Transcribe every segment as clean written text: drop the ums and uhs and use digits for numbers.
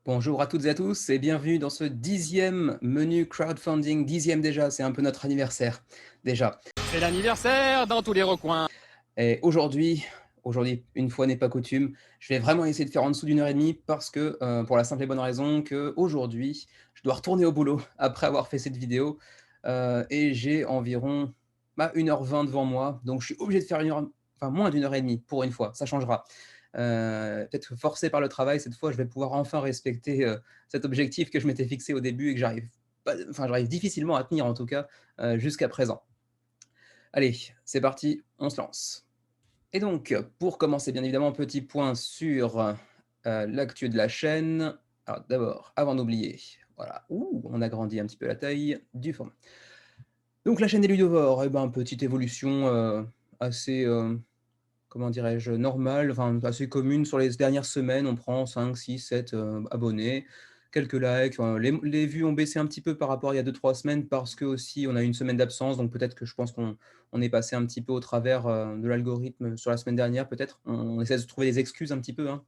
Bonjour à toutes et à tous et bienvenue dans ce 10e menu crowdfunding, 10e déjà, c'est un peu notre anniversaire déjà. C'est l'anniversaire dans tous les recoins. Et aujourd'hui, une fois n'est pas coutume, je vais vraiment essayer de faire en dessous d'une heure et demie parce que, pour la simple et bonne raison qu'aujourd'hui, je dois retourner au boulot après avoir fait cette vidéo, et j'ai environ, 1h20 devant moi, donc je suis obligé de faire une heure, enfin moins d'une heure et demie pour une fois, ça changera. Peut-être forcé par le travail, cette fois, je vais pouvoir enfin respecter, cet objectif que je m'étais fixé au début et que j'arrive difficilement à tenir en tout cas, jusqu'à présent. Allez, c'est parti, on se lance. Et donc, pour commencer, bien évidemment, petit point sur, l'actu de la chaîne. Alors d'abord, avant d'oublier, voilà, ouh, on a grandi un petit peu la taille du format. Donc la chaîne des Ludovores, eh ben, petite évolution, assez, comment dirais-je? Normale, enfin assez commune sur les dernières semaines. On prend 5, 6, 7 abonnés, quelques likes, les vues ont baissé un petit peu par rapport à il y a 2, 3 semaines parce qu'aussi on a eu une semaine d'absence, donc peut-être que je pense qu'on est passé un petit peu au travers, de l'algorithme sur la semaine dernière peut-être. On essaie de se trouver des excuses un petit peu, hein.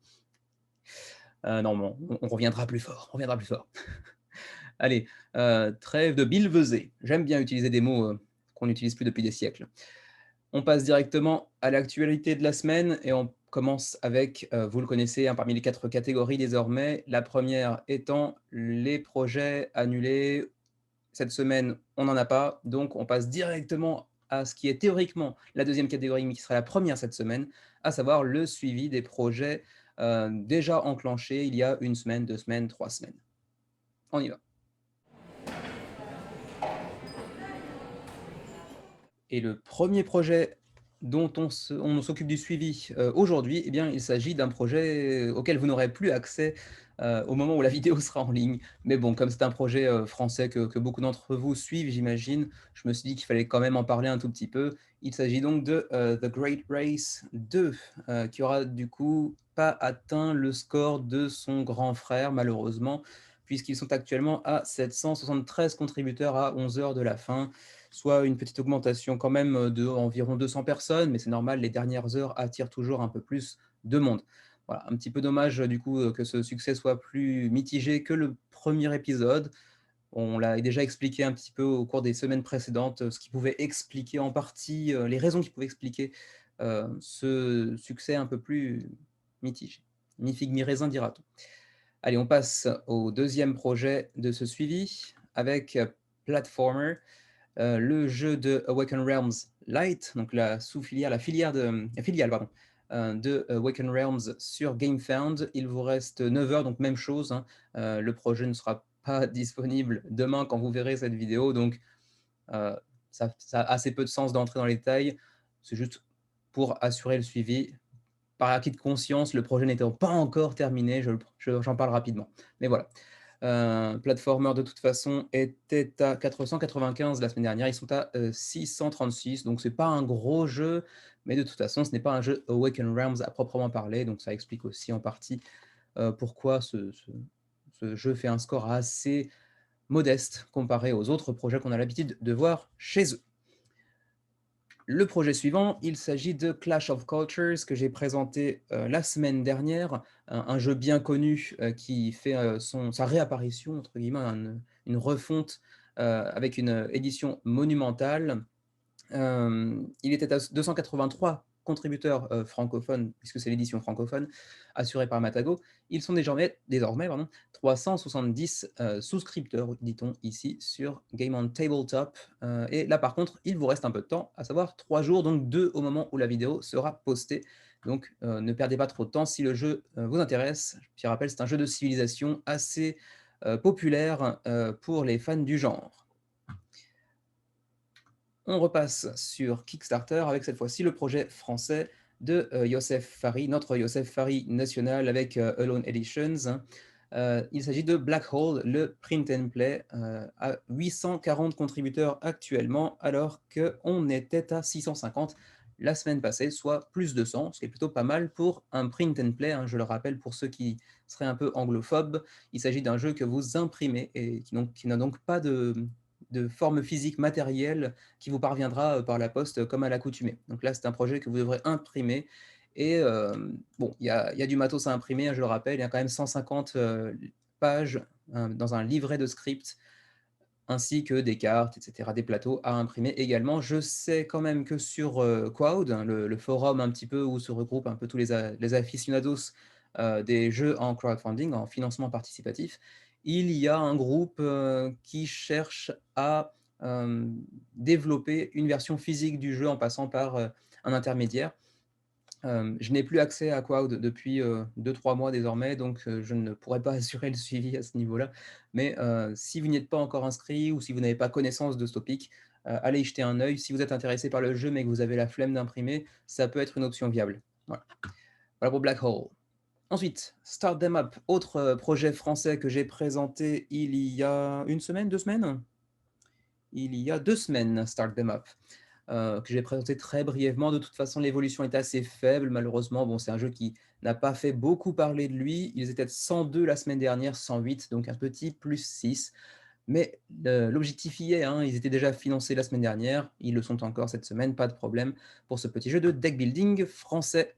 Non, bon, on reviendra plus fort, on reviendra plus fort. Allez, trêve de billevesées. J'aime bien utiliser des mots, qu'on n'utilise plus depuis des siècles. On passe directement à l'actualité de la semaine et on commence avec, vous le connaissez, hein, parmi les 4 catégories désormais. La première étant les projets annulés. Cette semaine, on n'en a pas, donc on passe directement à ce qui est théoriquement la deuxième catégorie, mais qui sera la première cette semaine, à savoir le suivi des projets, déjà enclenchés il y a 1 semaine, 2 semaines, 3 semaines. On y va. Et le premier projet dont on s'occupe du suivi, aujourd'hui, eh bien, il s'agit d'un projet auquel vous n'aurez plus accès, au moment où la vidéo sera en ligne. Mais bon, comme c'est un projet, français que beaucoup d'entre vous suivent, j'imagine, je me suis dit qu'il fallait quand même en parler un tout petit peu. Il s'agit donc de, The Great Race 2, qui aura du coup pas atteint le score de son grand frère malheureusement, puisqu'ils sont actuellement à 773 contributeurs à 11 heures de la fin, soit une petite augmentation quand même d'environ 200 personnes, mais c'est normal, les dernières heures attirent toujours un peu plus de monde. Voilà, un petit peu dommage du coup que ce succès soit plus mitigé que le premier épisode. On l'a déjà expliqué un petit peu au cours des semaines précédentes, ce qui pouvait expliquer en partie, les raisons qui pouvaient expliquer, ce succès un peu plus mitigé. Mi figue mi raisin dira-t-on. Allez, on passe au deuxième projet de ce suivi avec, Platformer. Le jeu de Awaken Realms Lite, donc la filiale pardon, de Awaken Realms sur GameFound. Il vous reste 9 heures, donc même chose, hein. Le projet ne sera pas disponible demain quand vous verrez cette vidéo, donc heu, ça a assez peu de sens d'entrer dans les détails. C'est juste pour assurer le suivi. Par acquis de conscience, le projet n'étant pas encore terminé, j'en parle rapidement. Mais voilà. Platformer de toute façon était à 495 la semaine dernière, ils sont à, 636, donc c'est pas un gros jeu, mais de toute façon, ce n'est pas un jeu Awaken Realms à proprement parler, donc ça explique aussi en partie, pourquoi ce jeu fait un score assez modeste comparé aux autres projets qu'on a l'habitude de voir chez eux. Le projet suivant, il s'agit de Clash of Cultures que j'ai présenté, la semaine dernière, un jeu bien connu, qui fait, sa «réapparition» entre guillemets, une refonte, avec une, édition monumentale. Il était à 283 contributeurs, francophones, puisque c'est l'édition francophone assurée par Matago. Ils sont désormais pardon, 370, souscripteurs, dit-on ici, sur Game on Tabletop. Et là, par contre, il vous reste un peu de temps, à savoir 3 jours, donc 2 au moment où la vidéo sera postée. Donc, ne perdez pas trop de temps si le jeu, vous intéresse. Petit rappel, c'est un jeu de civilisation assez, populaire, pour les fans du genre. On repasse sur Kickstarter avec cette fois-ci le projet français de, Youssef Fary, notre Youssef Fary national avec, Alone Editions. Il s'agit de Black Hole, le print and play, à 840 contributeurs actuellement, alors qu'on était à 650 la semaine passée, soit plus de 100, ce qui est plutôt pas mal pour un print and play, hein. Je le rappelle pour ceux qui seraient un peu anglophobes, il s'agit d'un jeu que vous imprimez et qui n'a donc pas de forme physique matérielle qui vous parviendra, par la poste, comme à l'accoutumée. Donc là, c'est un projet que vous devrez imprimer et bon, il y a du matos à imprimer, hein, je le rappelle, il y a quand même 150, pages, dans un livret de script, ainsi que des cartes et cetera, des plateaux à imprimer également. Je sais quand même que sur, Crowd, hein, le forum un petit peu où se regroupent un peu tous les aficionados, des jeux en crowdfunding, en financement participatif, il y a un groupe, qui cherche à, développer une version physique du jeu en passant par, un intermédiaire. Je n'ai plus accès à Cloud depuis, 2-3 mois désormais, donc je ne pourrais pas assurer le suivi à ce niveau-là. Mais si vous n'y êtes pas encore inscrit ou si vous n'avez pas connaissance de ce topic, allez y jeter un œil. Si vous êtes intéressé par le jeu, mais que vous avez la flemme d'imprimer, ça peut être une option viable. Voilà. Voilà pour Black Hole. Ensuite, Start Them Up, autre, projet français que j'ai présenté il y a une semaine, 2 semaines? Il y a 2 semaines, Start Them Up, que j'ai présenté très brièvement. De toute façon, l'évolution est assez faible malheureusement. Bon, c'est un jeu qui n'a pas fait beaucoup parler de lui. Ils étaient 102 la semaine dernière, 108, donc un petit +6. Mais l'objectif y est, hein, ils étaient déjà financés la semaine dernière, ils le sont encore cette semaine, pas de problème pour ce petit jeu de deck building français.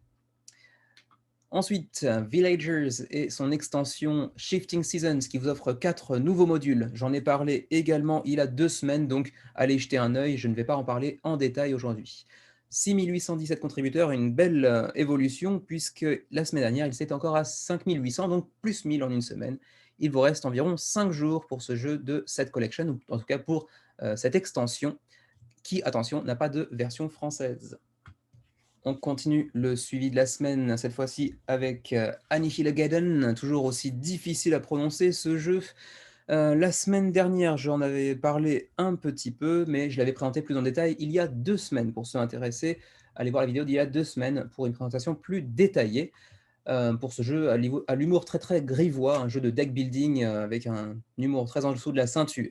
Ensuite, Villagers et son extension Shifting Seasons qui vous offre 4 nouveaux modules. J'en ai parlé également il y a 2 semaines, donc allez jeter un œil, je ne vais pas en parler en détail aujourd'hui. 6 817 contributeurs, une belle évolution puisque la semaine dernière, il s'était encore à 5 800, donc plus 1000 en une semaine. Il vous reste environ 5 jours pour ce jeu de cette collection, ou en tout cas pour cette extension qui, attention, n'a pas de version française. On continue le suivi de la semaine, cette fois-ci avec Annihilageddon, toujours aussi difficile à prononcer ce jeu. La semaine dernière, j'en avais parlé un petit peu, mais je l'avais présenté plus en détail il y a 2 semaines. Pour ceux intéressés, allez voir la vidéo d'il y a 2 semaines pour une présentation plus détaillée, pour ce jeu à l'humour très, très grivois, un jeu de deck building, avec un humour très en dessous de la ceinture.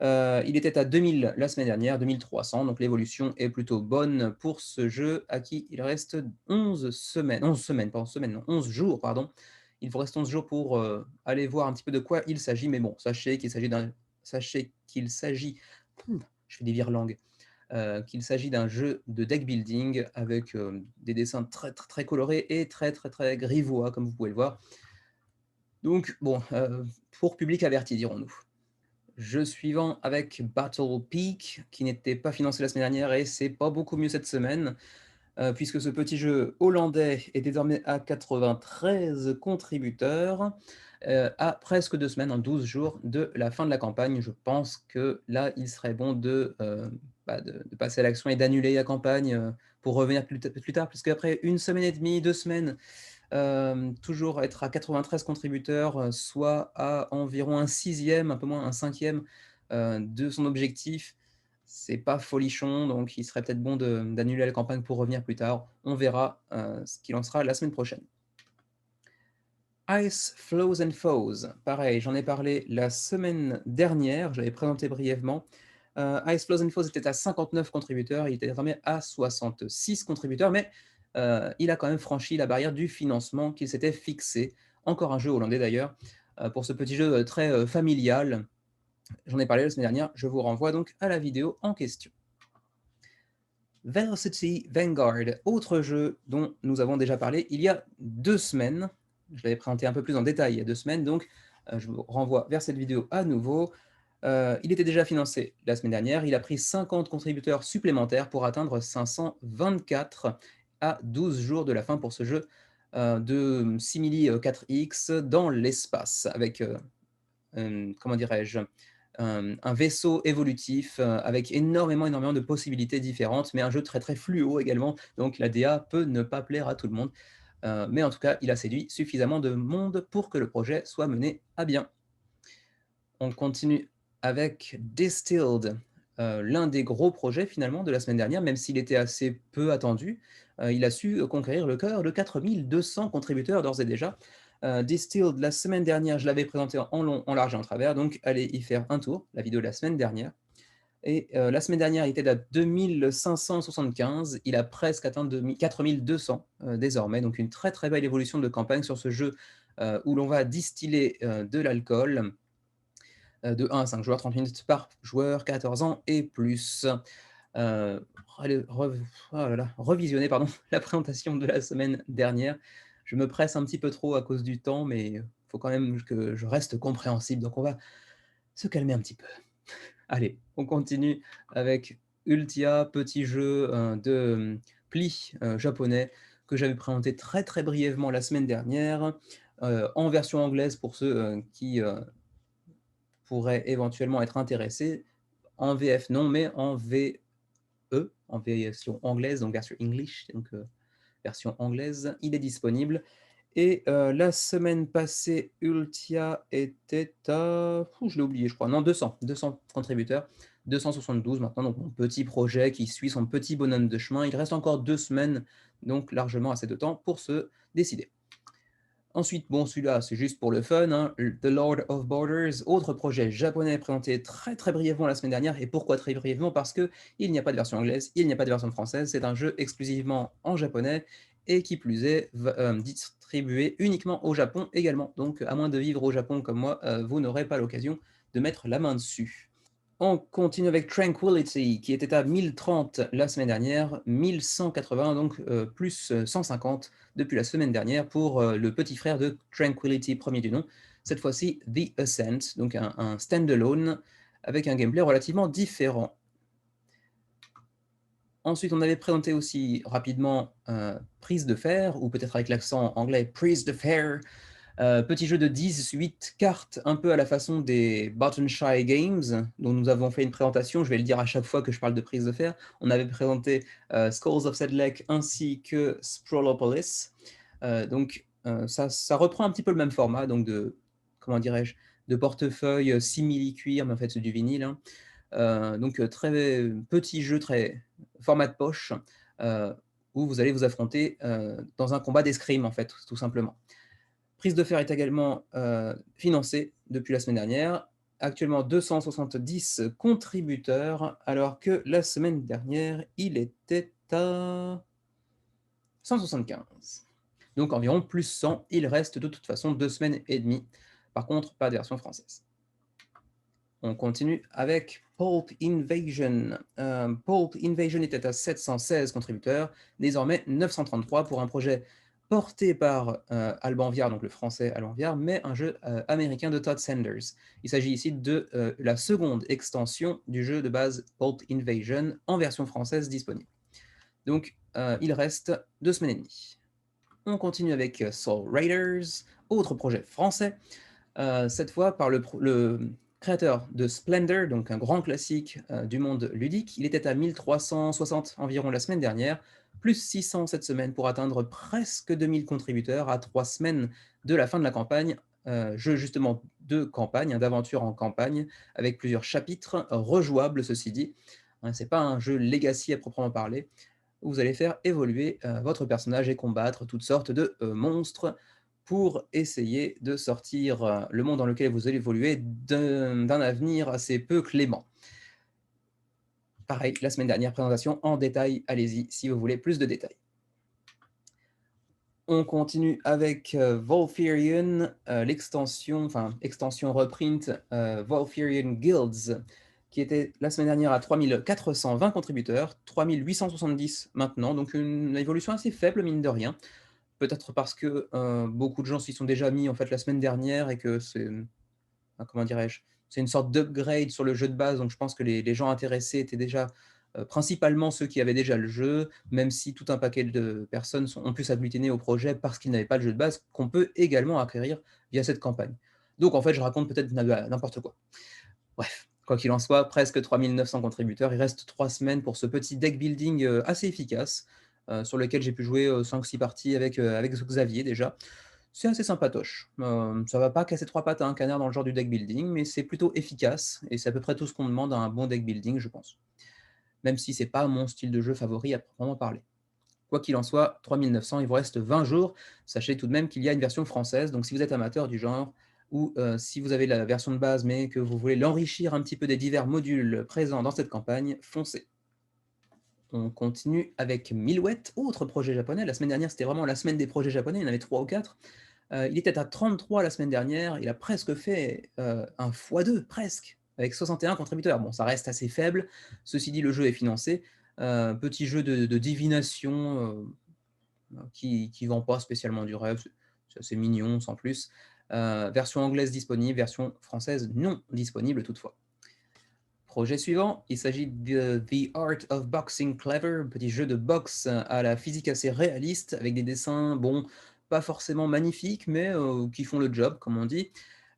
Il était à 2000 la semaine dernière, 2300, donc l'évolution est plutôt bonne pour ce jeu à qui il reste 11 semaines, pas 11 semaines, non, 11 jours, pardon. Il vous reste 11 jours pour aller voir un petit peu de quoi il s'agit, mais bon, sachez qu'il s'agit, je fais des virelangues, qu'il s'agit d'un jeu de deck building avec des dessins très, très, très colorés et très, très, très grivois, comme vous pouvez le voir. Donc, bon, pour public averti, dirons-nous. Jeu suivant avec Battle Peak, qui n'était pas financé la semaine dernière et c'est pas beaucoup mieux cette semaine, puisque ce petit jeu hollandais est désormais à 93 contributeurs, à presque 2 semaines, en 12 jours de la fin de la campagne. Je pense que là, il serait bon de passer à l'action et d'annuler la campagne, pour revenir plus tard, puisqu'après 1 semaine et demie, 2 semaines, toujours être à 93 contributeurs, soit à environ un sixième, un peu moins, un cinquième de son objectif. C'est pas folichon, donc il serait peut-être bon d'annuler la campagne pour revenir plus tard. On verra ce qu'il en sera la semaine prochaine. Ice Flows and Foes, pareil, j'en ai parlé la semaine dernière, je l'avais présenté brièvement. Ice Flows and Foes était à 59 contributeurs, il était désormais à 66 contributeurs, mais il a quand même franchi la barrière du financement qu'il s'était fixé. Encore un jeu hollandais d'ailleurs, pour ce petit jeu très familial. J'en ai parlé la semaine dernière, je vous renvoie donc à la vidéo en question. Velocity Vanguard, autre jeu dont nous avons déjà parlé il y a 2 semaines. Je l'avais présenté un peu plus en détail il y a 2 semaines, donc je vous renvoie vers cette vidéo à nouveau. Il était déjà financé la semaine dernière, il a pris 50 contributeurs supplémentaires pour atteindre 524 à 12 jours de la fin pour ce jeu de simili 4X dans l'espace, avec, comment dirais-je, un vaisseau évolutif avec énormément de possibilités différentes, mais un jeu très, très fluo également, donc la DA peut ne pas plaire à tout le monde. Mais en tout cas, il a séduit suffisamment de monde pour que le projet soit mené à bien. On continue avec Distilled, l'un des gros projets finalement de la semaine dernière, même s'il était assez peu attendu. Il a su conquérir le cœur de 4200 contributeurs d'ores et déjà. Distilled, la semaine dernière, je l'avais présenté en long, en large et en travers, donc allez y faire un tour, la vidéo de la semaine dernière. Et la semaine dernière, il était à 2575, il a presque atteint 4200 désormais, donc une très très belle évolution de campagne sur ce jeu où l'on va distiller de l'alcool de 1 à 5 joueurs, 30 minutes par joueur, 14 ans et plus. Revisionner pardon, la présentation de la semaine dernière. Je me presse un petit peu trop à cause du temps, mais faut quand même que je reste compréhensible, donc on va se calmer un petit peu. Allez, on continue avec Ultia, petit jeu, pli, japonais que j'avais présenté très, très brièvement la semaine dernière, en version anglaise pour ceux, qui, pourraient éventuellement être intéressés. En VF non, mais en VE, en version anglaise, donc version English, donc version anglaise, il est disponible. Et la semaine passée, Ultia était à je l'ai oublié je crois, non 200 contributeurs, 272 maintenant, donc mon petit projet qui suit son petit bonhomme de chemin. Il reste encore 2 semaines, donc largement assez de temps pour se décider. Ensuite, bon celui-là c'est juste pour le fun, hein, The Lord of Borders, autre projet japonais présenté très, très brièvement la semaine dernière. Et pourquoi très brièvement? Parce qu'il n'y a pas de version anglaise, il n'y a pas de version française, c'est un jeu exclusivement en japonais et qui plus est, distribué uniquement au Japon également. Donc à moins de vivre au Japon comme moi, vous n'aurez pas l'occasion de mettre la main dessus. On continue avec Tranquility, qui était à 1030 la semaine dernière, 1180, donc plus 150 depuis la semaine dernière pour le petit frère de Tranquility, premier du nom. Cette fois-ci, The Ascent, donc un standalone avec un gameplay relativement différent. Ensuite, on avait présenté aussi rapidement Prise de fer, ou peut-être avec l'accent anglais, Prise de fer, petit jeu de 18 cartes, un peu à la façon des Button Shy Games, dont nous avons fait une présentation. Je vais le dire à chaque fois que je parle de prise de fer. On avait présenté Skulls of Sedlec ainsi que Sprawlopolis. Ça reprend un petit peu le même format, donc de, comment dirais-je, de portefeuille simili-cuir, mais en fait c'est du vinyle, hein. Très petit jeu, très format de poche, où vous allez vous affronter dans un combat d'escrime, en fait, tout simplement. Prise de fer est également financée depuis la semaine dernière. Actuellement 270 contributeurs, alors que la semaine dernière, il était à 175. Donc environ plus 100. Il reste de toute façon 2 semaines et demie. Par contre, pas de version française. On continue avec Pulp Invasion. Pulp Invasion était à 716 contributeurs, désormais 933 pour un projet porté par Alban Viard, donc le français Alban Viard, mais un jeu américain de Todd Sanders. Il s'agit ici de la seconde extension du jeu de base Pulp Invasion en version française disponible. Donc il reste 2 semaines et demie. On continue avec Soul Raiders, autre projet français, cette fois par le créateur de Splendor, donc un grand classique du monde ludique. Il était à 1360 environ la semaine dernière, plus 600 cette semaine pour atteindre presque 2000 contributeurs à 3 semaines de la fin de la campagne. Jeu justement de campagne, d'aventure en campagne, avec plusieurs chapitres, rejouables ceci dit. C'est pas un jeu legacy à proprement parler, où vous allez faire évoluer votre personnage et combattre toutes sortes de monstres pour essayer de sortir le monde dans lequel vous allez évoluer d'un avenir assez peu clément. Pareil, la semaine dernière, présentation en détail, allez-y si vous voulez plus de détails. On continue avec Volfirion, extension reprint Volfirion Guilds, qui était la semaine dernière à 3420 contributeurs, 3870 maintenant, donc une évolution assez faible mine de rien. Peut-être parce que beaucoup de gens s'y sont déjà mis en fait la semaine dernière et que c'est, comment dirais-je, c'est une sorte d'upgrade sur le jeu de base, donc je pense que les gens intéressés étaient déjà principalement ceux qui avaient déjà le jeu, même si tout un paquet de personnes ont pu s'agglutiner au projet parce qu'ils n'avaient pas le jeu de base, qu'on peut également acquérir via cette campagne. Donc en fait, je raconte peut-être n'importe quoi. Bref, quoi qu'il en soit, presque 3900 contributeurs. Il reste 3 semaines pour ce petit deck building assez efficace, sur lequel j'ai pu jouer 5-6 parties avec Xavier déjà. C'est assez sympatoche. Ça va pas casser 3 pattes à un canard dans le genre du deck building, mais c'est plutôt efficace, et c'est à peu près tout ce qu'on demande à un bon deck building, je pense. Même si c'est pas mon style de jeu favori à proprement parler. Quoi qu'il en soit, 3900, il vous reste 20 jours. Sachez tout de même qu'il y a une version française, donc si vous êtes amateur du genre, ou si vous avez la version de base mais que vous voulez l'enrichir un petit peu des divers modules présents dans cette campagne, foncez. On continue avec Milwet, autre projet japonais. La semaine dernière, c'était vraiment la semaine des projets japonais, il y en avait 3 ou 4. Il était à 33 la semaine dernière, il a presque fait un x2, presque, avec 61 contributeurs. Bon, ça reste assez faible, ceci dit, le jeu est financé. Petit jeu de divination qui vend pas spécialement du rêve, c'est assez mignon, sans plus. Version anglaise disponible, version française non disponible toutefois. Projet suivant, il s'agit de The Art of Boxing Clever, un petit jeu de boxe à la physique assez réaliste, avec des dessins, bon, pas forcément magnifiques, mais qui font le job, comme on dit.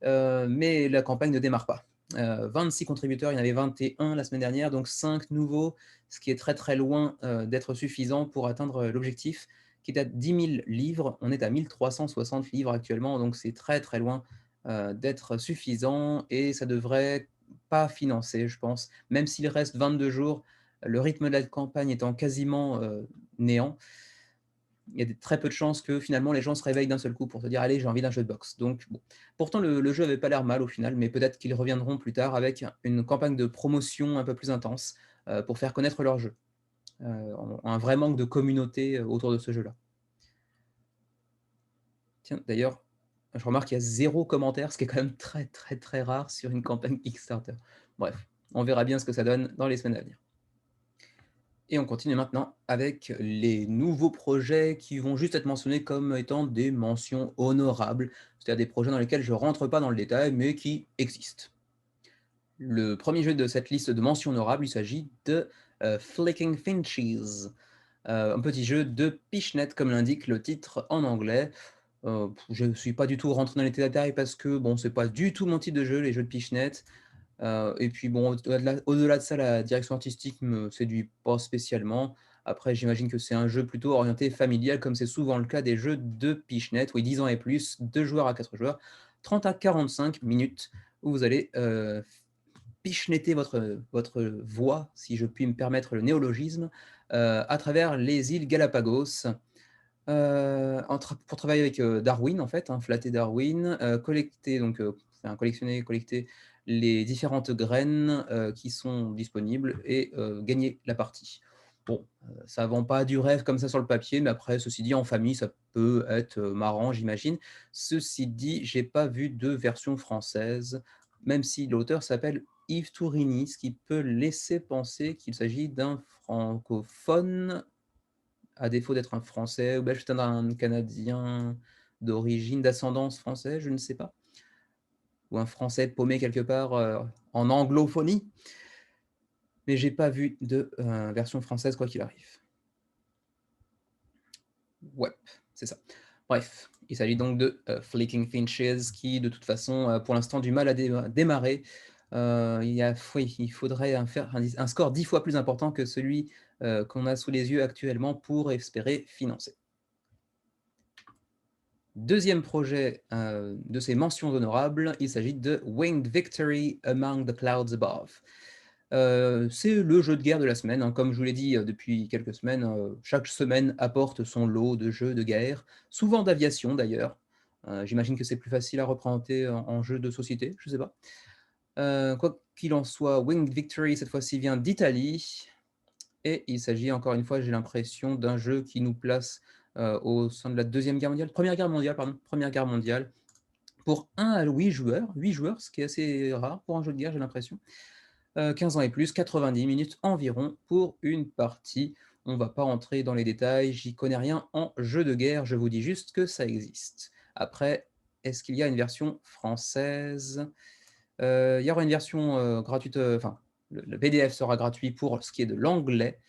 Mais la campagne ne démarre pas. 26 contributeurs, il y en avait 21 la semaine dernière, donc 5 nouveaux, ce qui est très très loin d'être suffisant pour atteindre l'objectif, qui est à 10 000 livres. On est à 1360 livres actuellement, donc c'est très très loin d'être suffisant, et ça devrait pas financer, je pense. Même s'il reste 22 jours, le rythme de la campagne étant quasiment néant, il y a très peu de chances que finalement les gens se réveillent d'un seul coup pour se dire allez, j'ai envie d'un jeu de boxe. Donc bon. Pourtant, le jeu avait pas l'air mal au final, mais peut-être qu'ils reviendront plus tard avec une campagne de promotion un peu plus intense pour faire connaître leur jeu. Un vrai manque de communauté autour de ce jeu-là. Tiens, d'ailleurs, je remarque qu'il y a 0 commentaire, ce qui est quand même très très très rare sur une campagne Kickstarter. Bref, on verra bien ce que ça donne dans les semaines à venir. Et on continue maintenant avec les nouveaux projets qui vont juste être mentionnés comme étant des mentions honorables, c'est-à-dire des projets dans lesquels je ne rentre pas dans le détail, mais qui existent. Le premier jeu de cette liste de mentions honorables, il s'agit de Flicking Finches, un petit jeu de Pichenette, comme l'indique le titre en anglais. Je ne suis pas du tout rentré dans les détails parce que bon, c'est pas du tout mon type de jeu, les jeux de Pichenette. Et puis bon, au-delà de ça, la direction artistique me séduit pas spécialement. Après, j'imagine que c'est un jeu plutôt orienté familial, comme c'est souvent le cas des jeux de Pichenette, oui, 10 ans et plus, 2 joueurs à 4 joueurs, 30 à 45 minutes, où vous allez pichenetter votre voix, si je puis me permettre le néologisme, à travers les îles Galapagos, pour travailler avec Darwin, en fait, hein, flatter Darwin, collecter, donc enfin, collecter les différentes graines qui sont disponibles et gagner la partie. Bon, ça vend pas du rêve comme ça sur le papier, mais après, ceci dit, en famille, ça peut être marrant, j'imagine. Ceci dit, j'ai pas vu de version française, même si l'auteur s'appelle Yves Tourini, ce qui peut laisser penser qu'il s'agit d'un francophone à défaut d'être un Français ou belge, peut-être un Canadien d'origine, d'ascendance française, je ne sais pas. Ou un Français paumé quelque part en anglophonie. Mais j'ai pas vu de version française quoi qu'il arrive. Ouais, c'est ça. Bref, il s'agit donc de Flicking Finches qui, de toute façon, pour l'instant, du mal à démarrer. Oui, il faudrait faire un score 10 fois plus important que celui qu'on a sous les yeux actuellement pour espérer financer. Deuxième projet de ces mentions honorables, il s'agit de Winged Victory Among the Clouds Above. C'est le jeu de guerre de la semaine, hein. Comme je vous l'ai dit depuis quelques semaines, chaque semaine apporte son lot de jeux de guerre, souvent d'aviation d'ailleurs. J'imagine que c'est plus facile à représenter en jeu de société, je ne sais pas. Quoi qu'il en soit, Winged Victory cette fois-ci vient d'Italie, et il s'agit encore une fois, j'ai l'impression, d'un jeu qui nous place au sein de la Deuxième Guerre mondiale, Première Guerre mondiale, pour 1 à 8 joueurs, ce qui est assez rare pour un jeu de guerre, j'ai l'impression. 15 ans et plus, 90 minutes environ pour une partie. On ne va pas entrer dans les détails, j'y connais rien en jeu de guerre, je vous dis juste que ça existe. Après, est-ce qu'il y a une version française? Il y aura une version gratuite, enfin, le PDF sera gratuit pour ce qui est de l'anglais.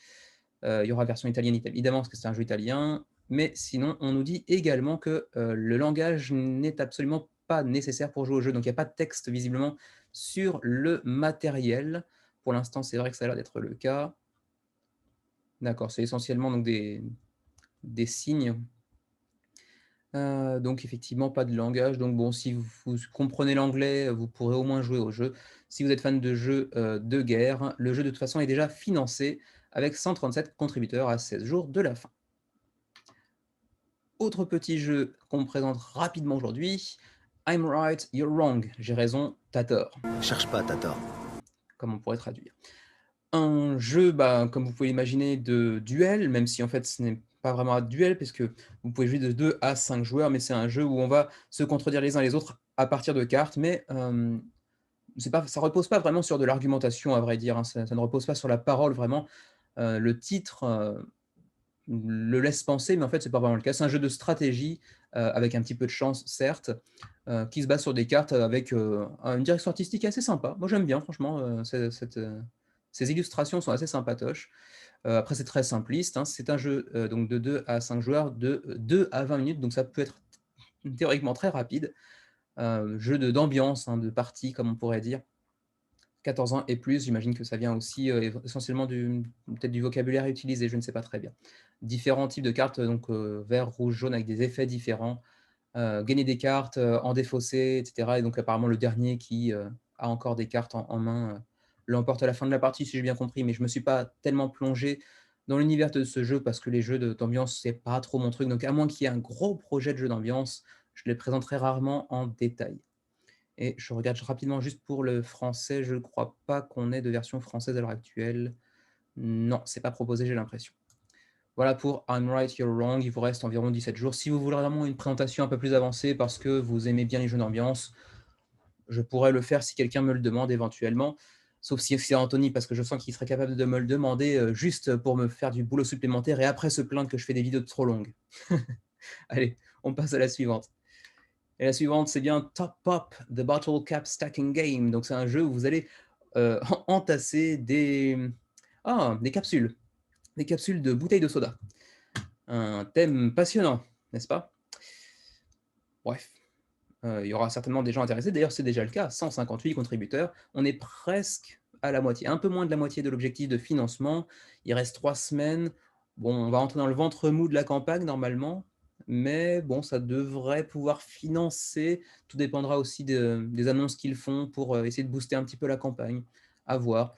Il y aura version italienne, évidemment, parce que c'est un jeu italien. Mais sinon, on nous dit également que le langage n'est absolument pas nécessaire pour jouer au jeu. Donc, il n'y a pas de texte, visiblement, sur le matériel. Pour l'instant, c'est vrai que ça a l'air d'être le cas. D'accord, c'est essentiellement donc, des signes. Donc, effectivement, pas de langage. Donc, bon, si vous comprenez l'anglais, vous pourrez au moins jouer au jeu. Si vous êtes fan de jeux de guerre, le jeu, de toute façon, est déjà financé avec 137 contributeurs à 16 jours de la fin. Autre petit jeu qu'on me présente rapidement aujourd'hui, I'm right, you're wrong. J'ai raison, t'as tort. Cherche pas, t'as tort. Comme on pourrait traduire. Un jeu, comme vous pouvez l'imaginer, de duel, même si en fait ce n'est pas vraiment un duel, puisque vous pouvez jouer de 2 à 5 joueurs, mais c'est un jeu où on va se contredire les uns les autres à partir de cartes, mais ça ne repose pas vraiment sur de l'argumentation, à vrai dire, hein. Ça ne repose pas sur la parole, vraiment. Le titre le laisse penser, mais en fait, c'est pas vraiment le cas. C'est un jeu de stratégie avec un petit peu de chance, certes, qui se base sur des cartes avec une direction artistique assez sympa. Moi, j'aime bien, franchement, ces illustrations sont assez sympatoches. Après, c'est très simpliste, hein. C'est un jeu donc de 2 à 5 joueurs, de 2 à 20 minutes, donc ça peut être théoriquement très rapide. Jeu d'ambiance, hein, de partie, comme on pourrait dire. 14 ans et plus, j'imagine que ça vient aussi essentiellement peut-être du vocabulaire utilisé, je ne sais pas très bien. Différents types de cartes, donc vert, rouge, jaune, avec des effets différents. Gagner des cartes, en défausser, et cetera, et donc apparemment le dernier qui a encore des cartes en main l'emporte à la fin de la partie, si j'ai bien compris, mais je me suis pas tellement plongé dans l'univers de ce jeu parce que les jeux d'ambiance, c'est pas trop mon truc, donc à moins qu'il y ait un gros projet de jeu d'ambiance, je les présenterai rarement en détail. Et je regarde rapidement juste pour le français, je ne crois pas qu'on ait de version française à l'heure actuelle. Non, c'est pas proposé, j'ai l'impression. Voilà pour I'm Right, You're Wrong, il vous reste environ 17 jours. Si vous voulez vraiment une présentation un peu plus avancée parce que vous aimez bien les jeux d'ambiance, je pourrais le faire si quelqu'un me le demande éventuellement. Sauf si c'est Anthony, parce que je sens qu'il serait capable de me le demander juste pour me faire du boulot supplémentaire et après se plaindre que je fais des vidéos trop longues. Allez, on passe à la suivante. Et la suivante, c'est bien Top Pop, The Bottle Cap Stacking Game. Donc c'est un jeu où vous allez entasser des capsules de bouteilles de soda. Un thème passionnant, n'est-ce pas? Bref, il y aura certainement des gens intéressés. D'ailleurs, c'est déjà le cas, 158 contributeurs. On est presque à la moitié, un peu moins de la moitié de l'objectif de financement. Il reste 3 semaines. Bon, on va rentrer dans le ventre mou de la campagne normalement, mais bon, ça devrait pouvoir financer. Tout dépendra aussi des annonces qu'ils font pour essayer de booster un petit peu la campagne. À voir.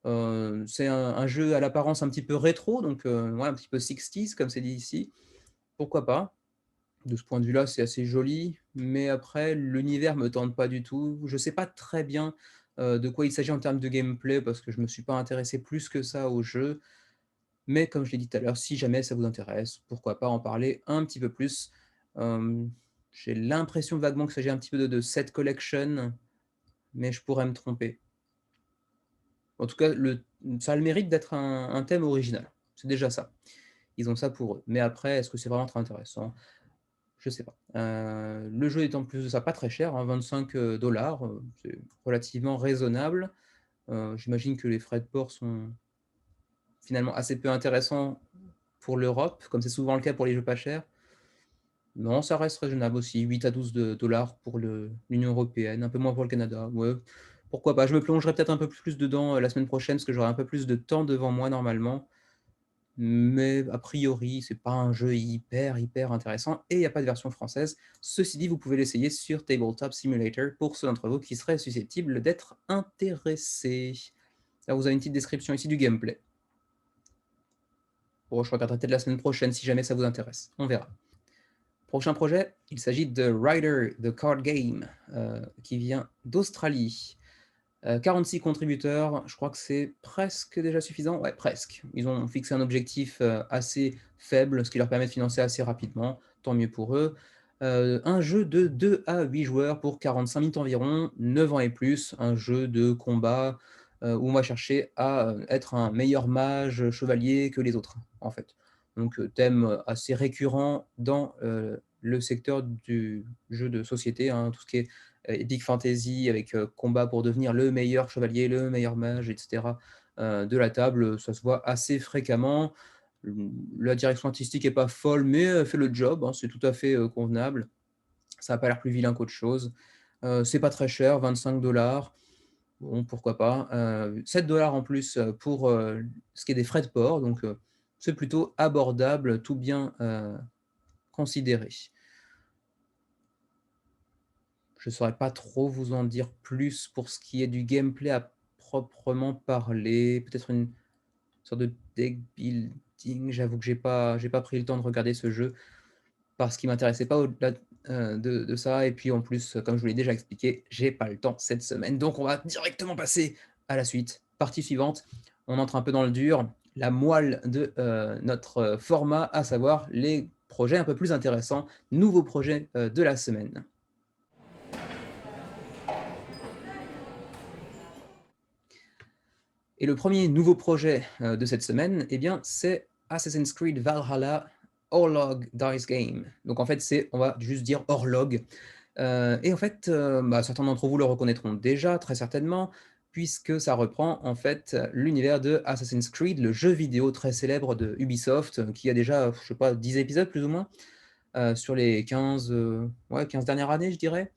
C'est un jeu à l'apparence un petit peu rétro, donc ouais, un petit peu 60s, comme c'est dit ici. Pourquoi pas? De ce point de vue-là, c'est assez joli, mais après, l'univers me tente pas du tout. Je sais pas très bien de quoi il s'agit en termes de gameplay, parce que je me suis pas intéressé plus que ça au jeu. Mais comme je l'ai dit tout à l'heure, si jamais ça vous intéresse, pourquoi pas en parler un petit peu plus. Euh, j'ai l'impression vaguement qu'il s'agit un petit peu de set collection, mais je pourrais me tromper. En tout cas, ça a le mérite d'être un thème original. C'est déjà ça. Ils ont ça pour eux. Mais après, est-ce que c'est vraiment très intéressant? Je sais pas. Le jeu est en plus de ça pas très cher, hein, 25 $, c'est relativement raisonnable. J'imagine que les frais de port sont finalement assez peu intéressants pour l'Europe, comme c'est souvent le cas pour les jeux pas chers. Non, ça reste raisonnable aussi, 8 à 12 dollars pour l'Union européenne, un peu moins pour le Canada. Ouais, pourquoi pas. Je me plongerai peut-être un peu plus dedans la semaine prochaine, parce que j'aurai un peu plus de temps devant moi normalement. Mais a priori, c'est pas un jeu hyper intéressant et il n'y a pas de version française. Ceci dit, vous pouvez l'essayer sur Tabletop Simulator pour ceux d'entre vous qui seraient susceptibles d'être intéressés. Là, vous avez une petite description ici du gameplay. Bon, je regarderai peut-être la semaine prochaine si jamais ça vous intéresse. On verra. Prochain projet, il s'agit de Rider, the Card Game, qui vient d'Australie. 46 contributeurs, je crois que c'est presque déjà suffisant. Ouais, presque. Ils ont fixé un objectif assez faible, ce qui leur permet de financer assez rapidement. Tant mieux pour eux. Un jeu de 2 à 8 joueurs pour 45 minutes environ, 9 ans et plus. Un jeu de combat où on va chercher à être un meilleur mage chevalier que les autres, en fait. Donc, thème assez récurrent dans le secteur du jeu de société, hein, tout ce qui est Epic Fantasy avec combat pour devenir le meilleur chevalier, le meilleur mage, etc. De la table, ça se voit assez fréquemment. La direction artistique n'est pas folle, mais elle fait le job, hein, c'est tout à fait convenable. Ça n'a pas l'air plus vilain qu'autre chose. C'est pas très cher, 25 $. Bon, pourquoi pas. 7 $ en plus pour ce qui est des frais de port, donc c'est plutôt abordable, tout bien considéré. Je ne saurais pas trop vous en dire plus pour ce qui est du gameplay à proprement parler. Peut-être une sorte de deck building. J'avoue que j'ai pas pris le temps de regarder ce jeu parce qu'il ne m'intéressait pas au-delà de ça. Et puis en plus, comme je vous l'ai déjà expliqué, j'ai pas le temps cette semaine. Donc on va directement passer à la suite. Partie suivante, on entre un peu dans le dur, la moelle de notre format, à savoir les projets un peu plus intéressants, nouveaux projets de la semaine. Et le premier nouveau projet de cette semaine, eh bien, c'est Assassin's Creed Valhalla Horlog Dice Game. Donc en fait, on va juste dire Horlog. Et en fait, certains d'entre vous le reconnaîtront déjà, très certainement, puisque ça reprend en fait l'univers de Assassin's Creed, le jeu vidéo très célèbre de Ubisoft, qui a déjà, je sais pas, 10 épisodes plus ou moins, sur les 15, ouais, 15 dernières années, je dirais.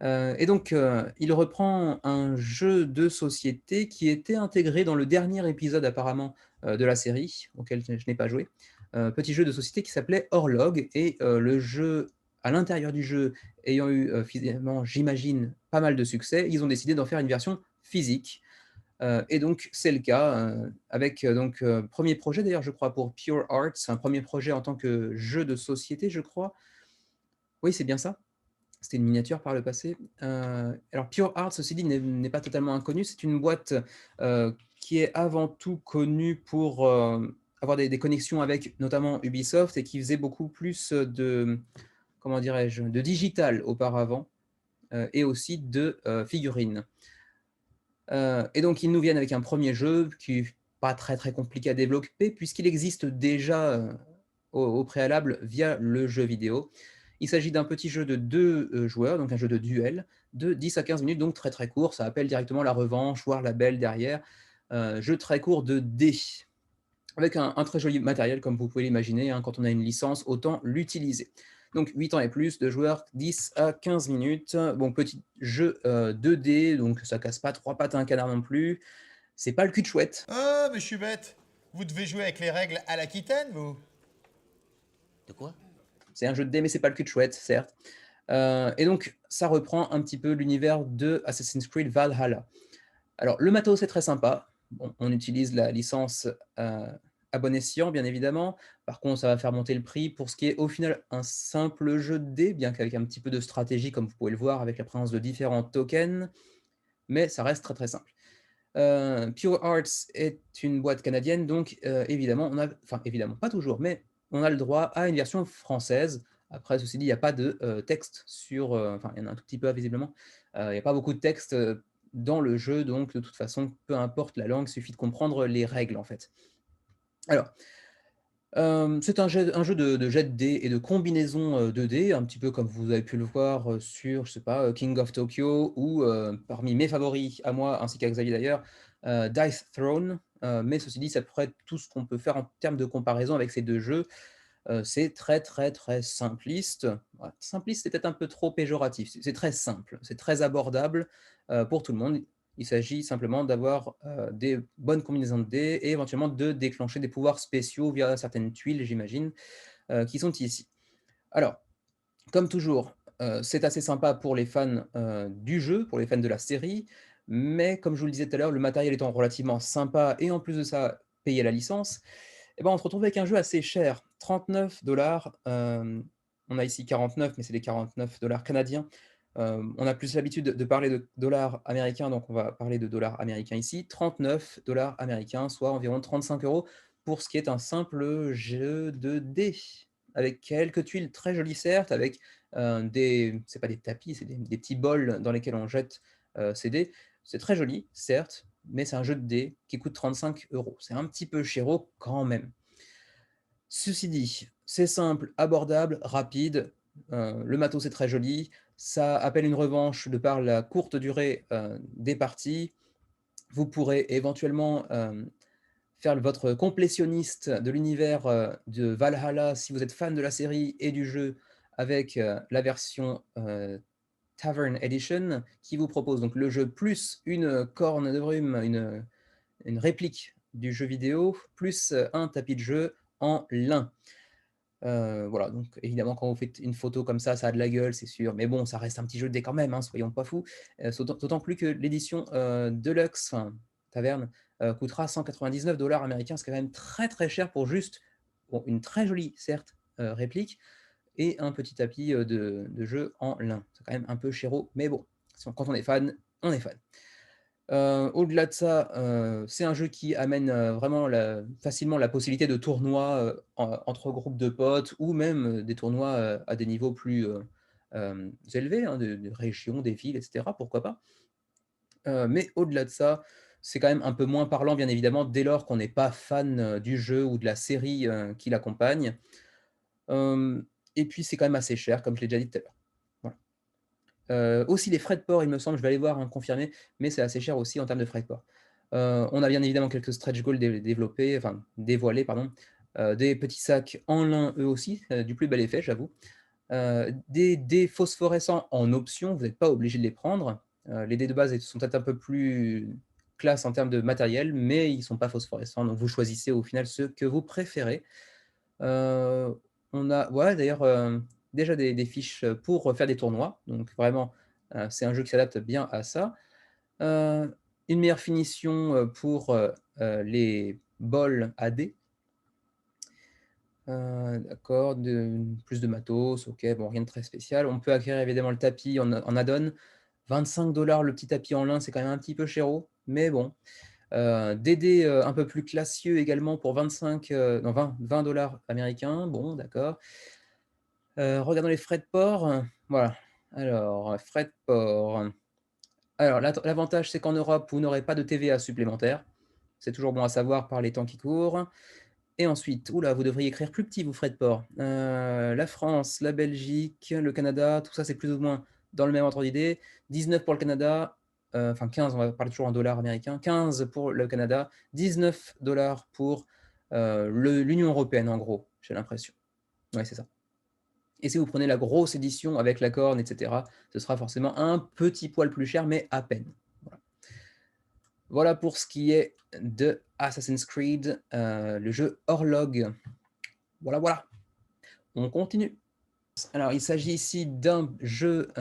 Et donc, il reprend un jeu de société qui était intégré dans le dernier épisode apparemment, de la série, auquel je n'ai pas joué. Petit jeu de société qui s'appelait Horlog et le jeu à l'intérieur du jeu ayant eu, finalement, j'imagine, pas mal de succès, ils ont décidé d'en faire une version physique. Et donc c'est le cas, avec, 1er projet d'ailleurs, je crois, pour Pure Arts, un premier projet en tant que jeu de société, je crois. Oui, c'est bien ça? C'était une miniature par le passé. Alors Pure Art, ceci dit, n'est pas totalement inconnu. C'est une boîte, qui est avant tout connue pour, avoir des connexions avec notamment Ubisoft et qui faisait beaucoup plus, de comment dirais-je? De digital auparavant, et aussi de, figurines. Et donc ils nous viennent avec un premier jeu qui est pas très, très compliqué à développer puisqu'il existe déjà, au préalable via le jeu vidéo. Il s'agit d'un petit jeu de 2 joueurs, donc un jeu de duel, de 10 à 15 minutes, donc très, très court. Ça appelle directement la revanche, voire la belle derrière. Jeu très court de dés, avec un très joli matériel comme vous pouvez l'imaginer, hein, quand on a une licence, autant l'utiliser. Donc 8 ans et plus, de joueurs, 10 à 15 minutes. Bon, petit jeu 2D, donc ça casse pas 3 pattes à un canard non plus. C'est pas le cul de chouette. Ah, mais je suis bête. Vous devez jouer avec les règles à l'Aquitaine, vous. De quoi? C'est un jeu de dés, mais c'est pas le cul de chouette, certes. Et donc, ça reprend un petit peu l'univers de Assassin's Creed Valhalla. Alors, le matos, c'est très sympa. Bon, on utilise la licence à bon escient, bien évidemment. Par contre, ça va faire monter le prix pour ce qui est au final un simple jeu de dés, bien qu'avec un petit peu de stratégie, comme vous pouvez le voir, avec la présence de différents tokens, mais ça reste très très simple. Pure Arts est une boîte canadienne, donc évidemment, enfin évidemment, pas toujours, mais on a le droit à une version française. Après, ceci dit, il n'y a pas de texte sur, enfin, il y en a un tout petit peu visiblement. Il n'y a pas beaucoup de texte dans le jeu, donc de toute façon, peu importe la langue, il suffit de comprendre les règles en fait. Alors, c'est un jeu de jet de dés et de combinaison, de dés, un petit peu comme vous avez pu le voir, sur, je sais pas, King of Tokyo ou, parmi mes favoris à moi, ainsi qu'à Xavier d'ailleurs, Dice Throne. Mais ceci dit, c'est à peu près tout ce qu'on peut faire en termes de comparaison avec ces 2 jeux. C'est très, très, très simpliste. Ouais, simpliste, c'est peut-être un peu trop péjoratif. C'est très simple, c'est très abordable, pour tout le monde. Il s'agit simplement d'avoir, des bonnes combinaisons de dés et éventuellement de déclencher des pouvoirs spéciaux via certaines tuiles, j'imagine, qui sont ici. Alors, comme toujours, c'est assez sympa pour les fans, du jeu, pour les fans de la série, mais comme je vous le disais tout à l'heure, le matériel étant relativement sympa et en plus de ça, payer la licence, et ben, on se retrouve avec un jeu assez cher, 39 $. On a ici 49, mais c'est des 49 $ canadiens. On a plus l'habitude de parler de dollars américains, donc on va parler de dollars américains ici. 39 $ américains, soit environ 35 € pour ce qui est un simple jeu de dés, avec quelques tuiles très jolies certes, avec, c'est pas des tapis, c'est des petits bols dans lesquels on jette, ces dés. C'est très joli, certes, mais c'est un jeu de dés qui coûte 35 €. C'est un petit peu chéro quand même. Ceci dit, c'est simple, abordable, rapide, le matos est très joli, ça appelle une revanche de par la courte durée, des parties. Vous pourrez éventuellement, faire votre complétionniste de l'univers, de Valhalla si vous êtes fan de la série et du jeu avec, la version, Tavern Edition qui vous propose donc le jeu plus une corne de brume, une réplique du jeu vidéo, plus un tapis de jeu en lin. Voilà, donc évidemment, quand vous faites une photo comme ça a de la gueule, c'est sûr, mais bon, ça reste un petit jeu de dés quand même, hein, soyons pas fous. D'autant plus que l'édition deluxe, enfin, taverne, coûtera 199 $ américains, c'est quand même très très cher pour juste bon, une très jolie, certes, réplique et un petit tapis de jeu en lin. C'est quand même un peu chéro, mais bon, quand on est fan, on est fan. Au-delà de ça, c'est un jeu qui amène, vraiment facilement la possibilité de tournois, entre groupes de potes ou même, des tournois, à des niveaux plus, élevés, hein, de régions, des villes et cetera, pourquoi pas? Mais au-delà de ça, c'est quand même un peu moins parlant, bien évidemment, dès lors qu'on n'est pas fan, du jeu ou de la série, qui l'accompagne. Hem et puis c'est quand même assez cher, comme je l'ai déjà dit tout à l'heure. Voilà. Aussi les frais de port, il me semble, je vais aller voir, hein, confirmer, mais c'est assez cher aussi en termes de frais de port. On a bien évidemment quelques stretch goals développés, enfin dévoilés, pardon, des petits sacs en lin, eux aussi, du plus bel effet, j'avoue. Des dés phosphorescents en option, vous n'êtes pas obligé de les prendre. Les dés de base sont peut-être un peu plus classe en termes de matériel, mais ils ne sont pas phosphorescents, donc vous choisissez au final ceux que vous préférez. On a ouais d'ailleurs, déjà des fiches, pour faire des tournois, donc vraiment, c'est un jeu qui s'adapte bien à ça. Heu, une meilleure finition, pour, les bols à dés. D'accord, plus de matos, OK, bon rien de très spécial. On peut acquérir évidemment le tapis en add-on. 25 $ le petit tapis en lin, c'est quand même un petit peu chéro, mais bon. Des dés, un peu plus classieux également pour 25, non 20 $ américains, bon d'accord. Regardons les frais de port, voilà. Alors, frais de port. Alors l'avantage, c'est qu'en Europe, vous n'aurez pas de TVA supplémentaire. C'est toujours bon à savoir par les temps qui courent. Et ensuite, ouh là, vous devriez écrire plus petit vos frais de port. La France, la Belgique, le Canada, tout ça, c'est plus ou moins dans le même ordre d'idée. 19 pour le Canada, enfin 15, on va parler toujours en dollars américains. 15 pour le Canada, 19 $ pour, l'Union européenne, en gros, j'ai l'impression. Ouais, c'est ça. Et si vous prenez la grosse édition avec la corne et cetera, ce sera forcément un petit poil plus cher, mais à peine. Voilà. Voilà pour ce qui est de Assassin's Creed, le jeu Orlog. Voilà, voilà. On continue. Alors, il s'agit ici d'un jeu,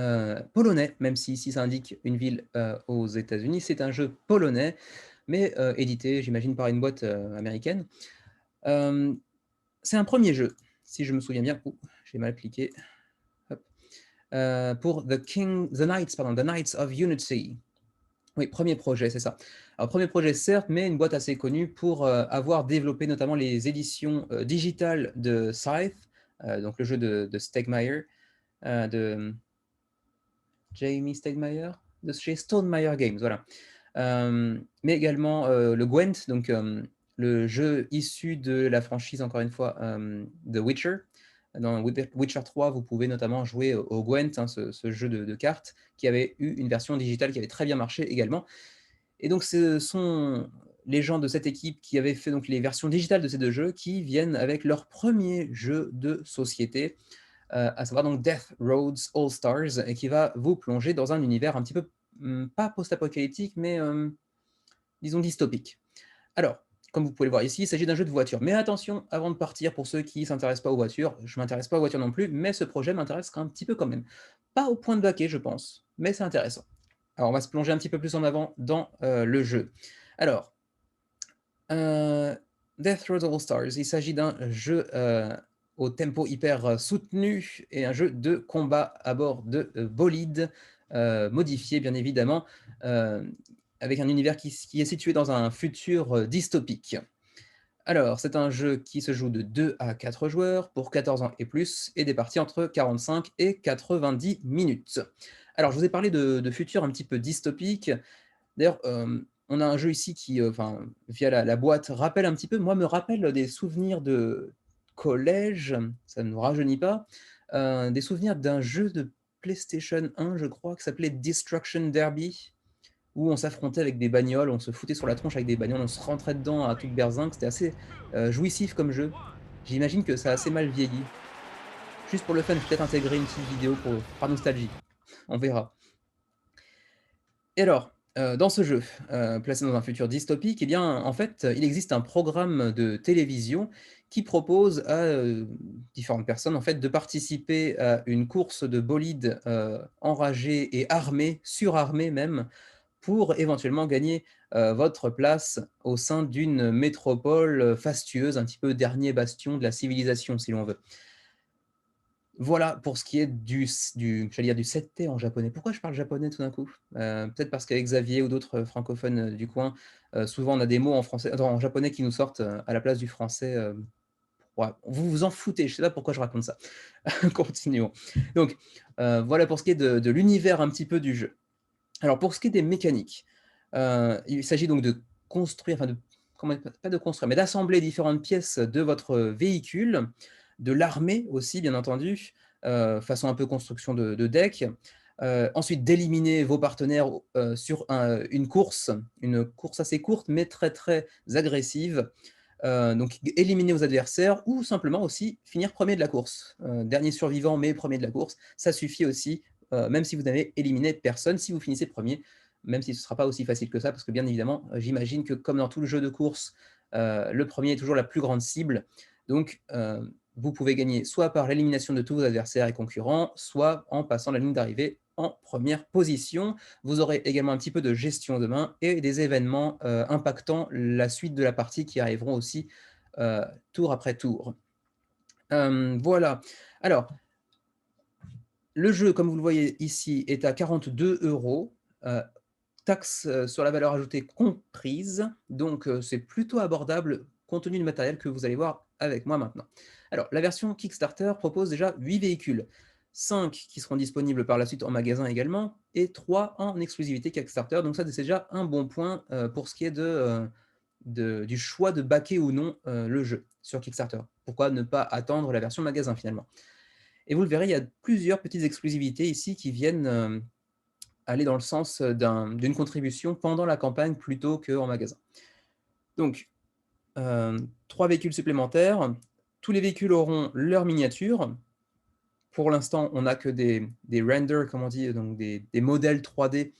polonais, même si ici ça indique une ville, aux États-Unis. C'est un jeu polonais, mais, édité, j'imagine, par une boîte, américaine. Hem, c'est un premier jeu, si je me souviens bien. Ouh, j'ai mal cliqué. Hop. Pour The Knights, pardon, The Knights of Unity. Oui, premier projet, c'est ça. Alors premier projet certes, mais une boîte assez connue pour, avoir développé notamment les éditions, digitales de Scythe, donc le jeu de Stegmaier, de Jamie Stegmaier? De chez Stonemaier Games, voilà. Mais également, le Gwent, donc le jeu issu de la franchise, encore une fois, The Witcher. Dans Witcher 3, vous pouvez notamment jouer au Gwent, hein, ce jeu de cartes qui avait eu une version digitale qui avait très bien marché également. Et donc ce sont les gens de cette équipe qui avaient fait donc les versions digitales de ces 2 jeux qui viennent avec leur premier jeu de société, à savoir donc Death Roads All Stars et qui va vous plonger dans un univers un petit peu, pas post-apocalyptique mais, disons dystopique. Alors, comme vous pouvez le voir ici, il s'agit d'un jeu de voiture. Mais attention, avant de partir, pour ceux qui ne s'intéressent pas aux voitures, je ne m'intéresse pas aux voitures non plus, mais ce projet m'intéresse un petit peu quand même. Pas au point de baquer, je pense, mais c'est intéressant. Alors, on va se plonger un petit peu plus en avant dans le jeu. Alors, Death Road All Stars, il s'agit d'un jeu au tempo hyper soutenu et un jeu de combat à bord de bolides modifiés, bien évidemment, euh, avec un univers qui est situé dans un futur dystopique. Alors, c'est un jeu qui se joue de 2 à 4 joueurs pour 14 ans et plus, et des parties entre 45 et 90 minutes. Alors, je vous ai parlé de futur un petit peu dystopique. D'ailleurs, on a un jeu ici qui, enfin, via la boîte, rappelle un petit peu, moi, me rappelle des souvenirs de collège, ça ne nous rajeunit pas, des souvenirs d'un jeu de PlayStation 1, je crois, qui s'appelait Destruction Derby, où on s'affrontait avec des bagnoles, on se foutait sur la tronche avec des bagnoles, on se rentrait dedans à toute berzingue. C'était assez, jouissif comme jeu. J'imagine que ça a assez mal vieilli. Juste pour le fun, je vais peut-être intégrer une petite vidéo par nostalgie. On verra. Et alors, dans ce jeu, placé dans un futur dystopique, eh bien, en fait, il existe un programme de télévision qui propose à, différentes personnes, en fait, de participer à une course de bolides, enragés et armés, surarmés même, pour éventuellement gagner, votre place au sein d'une métropole, fastueuse, un petit peu dernier bastion de la civilisation, si l'on veut. Voilà pour ce qui est j'allais dire du 7T en japonais. Pourquoi je parle japonais tout d'un coup? Peut-être parce qu'avec Xavier ou d'autres, francophones, du coin, souvent on a des mots en français en japonais qui nous sortent, à la place du français, ouais, vous vous en foutez, je sais pas pourquoi je raconte ça. Continuons. Donc, voilà pour ce qui est de l'univers un petit peu du jeu. Alors pour ce qui est des mécaniques, il s'agit donc de construire, enfin de comment pas de construire, mais d'assembler différentes pièces de votre véhicule, de l'armée aussi, bien entendu, façon un peu construction de deck. Ensuite, d'éliminer vos partenaires sur une course assez courte, mais très, très agressive. Donc éliminer vos adversaires ou simplement aussi finir premier de la course. Dernier survivant, mais premier de la course, ça suffit aussi, même si vous n'avez éliminé personne, si vous finissez premier, même si ce ne sera pas aussi facile que ça, parce que bien évidemment, j'imagine que comme dans tout le jeu de course, le premier est toujours la plus grande cible. Donc, vous pouvez gagner soit par l'élimination de tous vos adversaires et concurrents, soit en passant la ligne d'arrivée en première position. Vous aurez également un petit peu de gestion de main et des événements impactant la suite de la partie qui arriveront aussi tour après tour. Voilà. Alors, le jeu, comme vous le voyez ici, est à 42 €, taxe sur la valeur ajoutée comprise, donc c'est plutôt abordable compte tenu du matériel que vous allez voir avec moi maintenant. Alors, la version Kickstarter propose déjà 8 véhicules, 5 qui seront disponibles par la suite en magasin également, et 3 en exclusivité Kickstarter, donc ça c'est déjà un bon point pour ce qui est du choix de backer ou non le jeu sur Kickstarter. Pourquoi ne pas attendre la version magasin finalement? Et vous le verrez, il y a plusieurs petites exclusivités ici qui viennent aller dans le sens d'une contribution pendant la campagne plutôt qu'en magasin. Donc, 3 véhicules supplémentaires. Tous les véhicules auront leur miniature. Pour l'instant, on n'a que des renders, comme on dit, donc des modèles 3D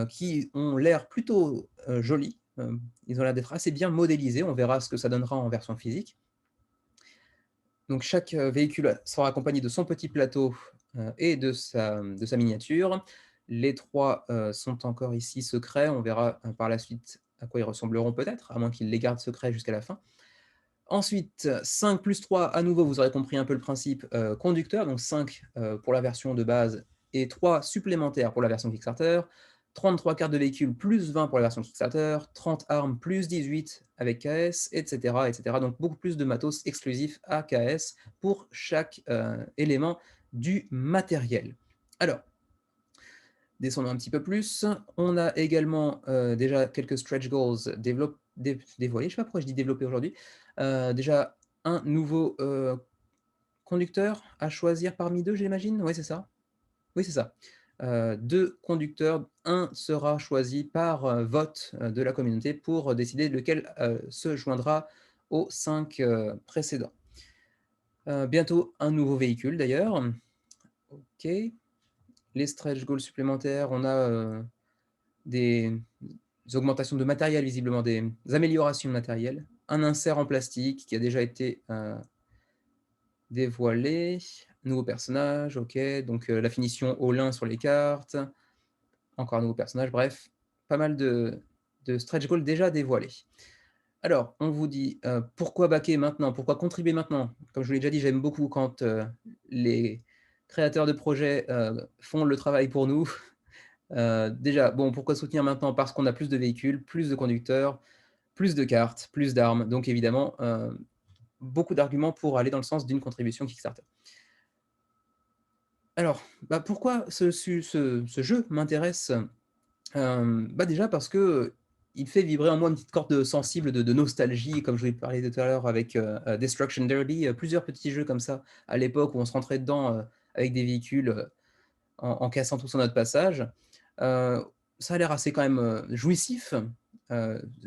qui ont l'air plutôt jolis. Ils ont l'air d'être assez bien modélisés. On verra ce que ça donnera en version physique. Donc chaque véhicule sera accompagné de son petit plateau et de sa miniature. Les 3 sont encore ici secrets. On verra par la suite à quoi ils ressembleront peut-être, à moins qu'ils les gardent secrets jusqu'à la fin. Ensuite, 5 plus 3, à nouveau, vous aurez compris un peu le principe, conducteur, donc 5 pour la version de base et 3 supplémentaires pour la version Kickstarter. 33 cartes de véhicules plus 20 pour la version Kickstarter, 30 armes plus 18 avec KS, etc., etc. Donc beaucoup plus de matos exclusif à KS pour chaque élément du matériel. Alors, descendons un petit peu plus. On a également déjà quelques stretch goals dévoilés. Je ne sais pas pourquoi je dis développer aujourd'hui. Déjà un nouveau conducteur à choisir parmi deux, j'imagine. Oui, c'est ça. Oui, c'est ça. 2 conducteurs, un sera choisi par vote de la communauté pour décider lequel se joindra aux 5 précédents. Bientôt un nouveau véhicule d'ailleurs. OK. Les stretch goals supplémentaires, on a des augmentations de matériel visiblement, des améliorations de matériel. Un insert en plastique qui a déjà été dévoilé. Nouveau personnage, OK. Donc la finition au lin sur les cartes. Encore un nouveau personnage, bref, pas mal de stretch goals déjà dévoilés. Alors, on vous dit, pourquoi backer maintenant? Pourquoi contribuer maintenant? Comme je vous l'ai déjà dit, j'aime beaucoup quand, les créateurs de projets, font le travail pour nous. Déjà, bon, pourquoi soutenir maintenant? Parce qu'on a plus de véhicules, plus de conducteurs, plus de cartes, plus d'armes, donc évidemment, beaucoup d'arguments pour aller dans le sens d'une contribution Kickstarter. Alors, bah, pourquoi ce jeu m'intéresse? Déjà parce que il fait vibrer en moi une petite corde sensible de nostalgie, comme je vous ai parlé tout à l'heure avec, Destruction Derby, plusieurs petits jeux comme ça, à l'époque où on se rentrait dedans, avec des véhicules, en cassant tout sur notre passage. Heu, Ça a l'air assez quand même, jouissif.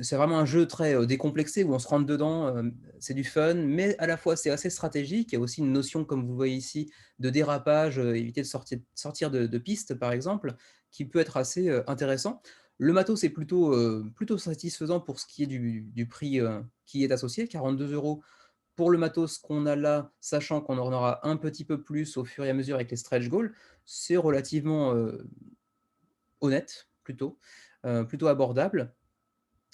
C'est vraiment un jeu très, décomplexé où on se rentre dedans, c'est du fun, mais à la fois c'est assez stratégique. Il y a aussi une notion, comme vous voyez ici, de dérapage, éviter de sortir de piste par exemple, qui peut être assez, intéressant. Le matos est plutôt satisfaisant pour ce qui est du prix, qui est associé, 42 € pour le matos qu'on a là, sachant qu'on en aura un petit peu plus au fur et à mesure avec les stretch goals. C'est relativement, honnête plutôt abordable.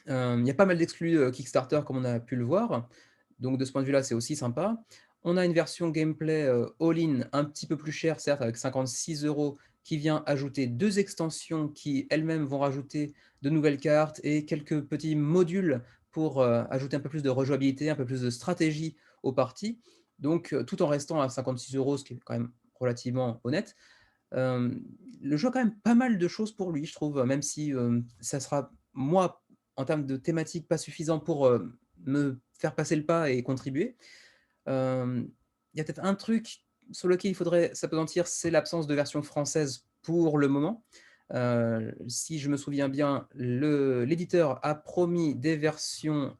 Il y a pas mal d'exclus, Kickstarter comme on a pu le voir, donc de ce point de vue-là, c'est aussi sympa. On a une version gameplay, all-in un petit peu plus chère certes avec 56 € qui vient ajouter 2 extensions qui elles-mêmes vont rajouter de nouvelles cartes et quelques petits modules pour, ajouter un peu plus de rejouabilité, un peu plus de stratégie aux parties. Donc, tout en restant à 56 €, ce qui est quand même relativement honnête. Hem, le jeu a quand même pas mal de choses pour lui, je trouve, même si, ça sera, moi, en termes de thématique, pas suffisant pour, me faire passer le pas et contribuer. Hem, il y a peut-être un truc sur lequel il faudrait s'appesantir, c'est l'absence de version française pour le moment. Si je me souviens bien, l'éditeur a promis des versions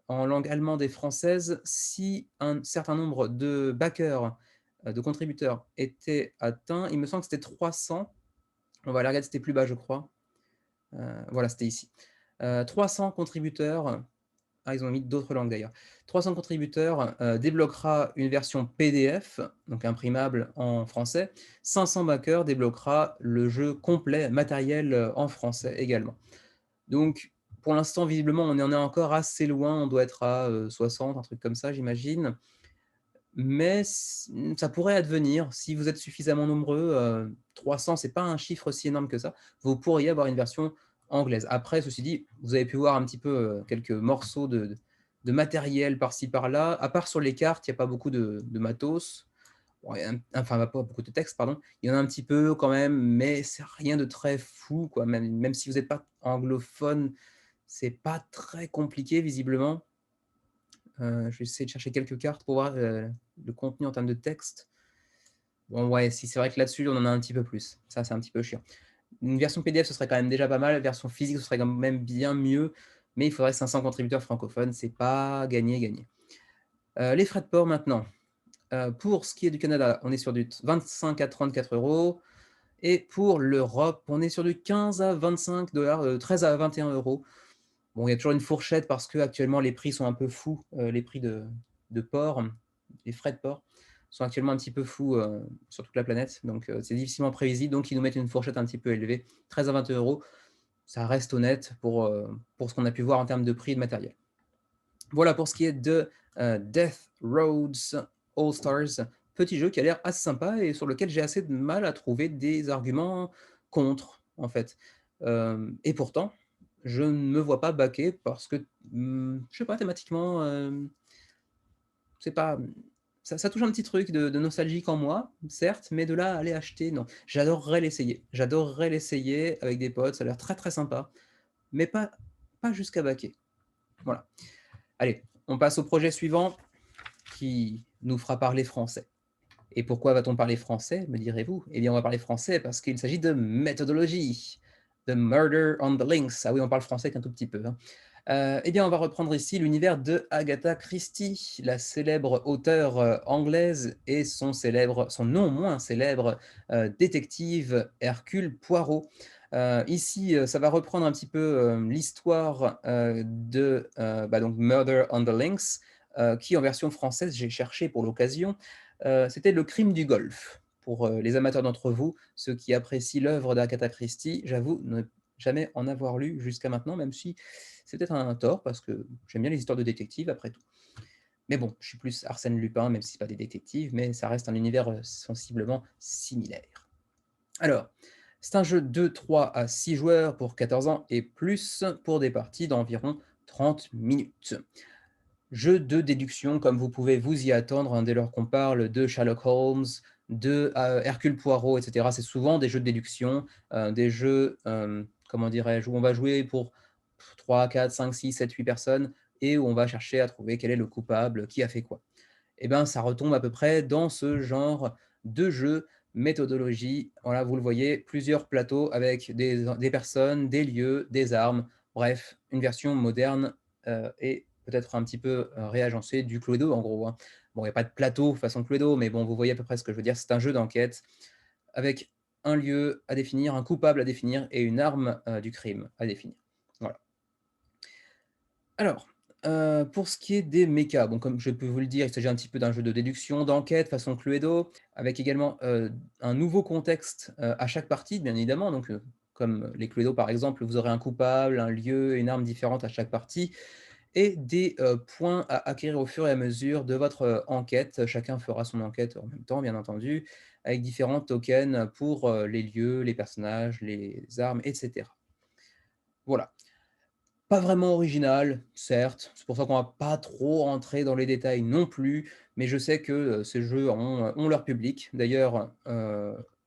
en langue allemande et française si un certain nombre de backers, de contributeurs était atteint. Il me semble que c'était 300. On va aller regarder, c'était plus bas, je crois. Voilà, c'était ici. 300 contributeurs. Ah, ils ont mis d'autres langues d'ailleurs. 300 contributeurs débloquera une version PDF, donc imprimable en français. 500 backers débloquera le jeu complet, matériel en français également. Donc, pour l'instant, visiblement, on en est encore assez loin. On doit être à 60, un truc comme ça, j'imagine. Mais ça pourrait advenir. Si vous êtes suffisamment nombreux, 300, c'est pas un chiffre si énorme que ça. Vous pourriez avoir une version anglaise. Après, ceci dit, vous avez pu voir un petit peu quelques morceaux de matériel par-ci par-là. À part sur les cartes, il n'y a pas beaucoup de matos. Bon, enfin, pas beaucoup de texte, pardon. Il y en a un petit peu quand même, mais c'est rien de très fou, quoi. Même si vous n'êtes pas anglophone, c'est pas très compliqué, visiblement. Je vais essayer de chercher quelques cartes pour voir le contenu en termes de texte. Bon, ouais, si c'est vrai que là-dessus, on en a un petit peu plus. Ça, c'est un petit peu chiant. Une version PDF, ce serait quand même déjà pas mal. Version physique, ce serait quand même bien mieux. Mais il faudrait 500 contributeurs francophones. C'est pas gagné. Les frais de port maintenant. Pour ce qui est du Canada, on est sur du 25 à 34 euros. Et pour l'Europe, on est sur du 15 à 25 dollars, 13 à 21 euros. Bon, il y a toujours une fourchette parce que actuellement les prix sont un peu fous, les prix de port, les frais de port sont actuellement un petit peu fous sur toute la planète, donc c'est difficilement prévisible. Donc ils nous mettent une fourchette un petit peu élevée, 13 à 20 euros. Ça reste honnête pour ce qu'on a pu voir en termes de prix de matériel. Voilà pour ce qui est de Death Roads All Stars, petit jeu qui a l'air assez sympa et sur lequel j'ai assez de mal à trouver des arguments contre, en fait. Et pourtant, je ne me vois pas backer parce que, je sais pas, thématiquement, c'est pas, ça touche un petit truc de nostalgique en moi, certes, mais de là à aller acheter, non. J'adorerais l'essayer. J'adorerais l'essayer avec des potes, ça a l'air très très sympa, mais pas jusqu'à backer. Voilà. Allez, on passe au projet suivant qui nous fera parler français. Et pourquoi va-t-on parler français, me direz-vous? Eh bien, on va parler français parce qu'il s'agit de méthodologie, de Murder on the Links. Ah oui, on parle français qu'un tout petit peu, hein. Eh bien, on va reprendre ici l'univers de Agatha Christie, la célèbre auteure anglaise et son non moins célèbre détective Hercule Poirot. Ici, ça va reprendre un petit peu l'histoire donc Murder on the Links, qui en version française, j'ai cherché pour l'occasion, c'était Le crime du Golfe. Pour les amateurs d'entre vous, ceux qui apprécient l'œuvre d'Agatha Christie, j'avoue ne jamais en avoir lu jusqu'à maintenant, même si c'est peut-être un tort, parce que j'aime bien les histoires de détectives, après tout. Mais bon, je suis plus Arsène Lupin, même si ce n'est pas des détectives, mais ça reste un univers sensiblement similaire. Alors, c'est un jeu de 3 à 6 joueurs pour 14 ans et plus, pour des parties d'environ 30 minutes. Jeu de déduction, comme vous pouvez vous y attendre, dès lors qu'on parle de Sherlock Holmes, de Hercule Poirot, etc. C'est souvent des jeux de déduction, des jeux, comment dirais-je, où on va jouer pour 3, 4, 5, 6, 7, 8 personnes et où on va chercher à trouver quel est le coupable, qui a fait quoi. Eh bien, ça retombe à peu près dans ce genre de jeu, méthodologie. Voilà, vous le voyez, plusieurs plateaux avec des personnes, des lieux, des armes. Bref, une version moderne et peut-être un petit peu réagencée du Cluedo, en gros, hein. Bon, il n'y a pas de plateau façon Cluedo, mais bon, vous voyez à peu près ce que je veux dire. C'est un jeu d'enquête avec un lieu à définir, un coupable à définir et une arme du crime à définir. Voilà. Alors, pour ce qui est des mechas, bon, comme je peux vous le dire, il s'agit un petit peu d'un jeu de déduction, d'enquête façon Cluedo, avec également, un nouveau contexte, à chaque partie, bien évidemment. Donc, comme les Cluedo, par exemple, vous aurez un coupable, un lieu, une arme différente à chaque partie et des, points à acquérir au fur et à mesure de votre, enquête. Chacun fera son enquête en même temps, bien entendu, avec différents tokens pour, les lieux, les personnages, les armes et cetera. Voilà. Pas vraiment original, certes, c'est pour ça qu'on va pas trop rentrer dans les détails non plus, mais je sais que, ces jeux ont leur public. D'ailleurs,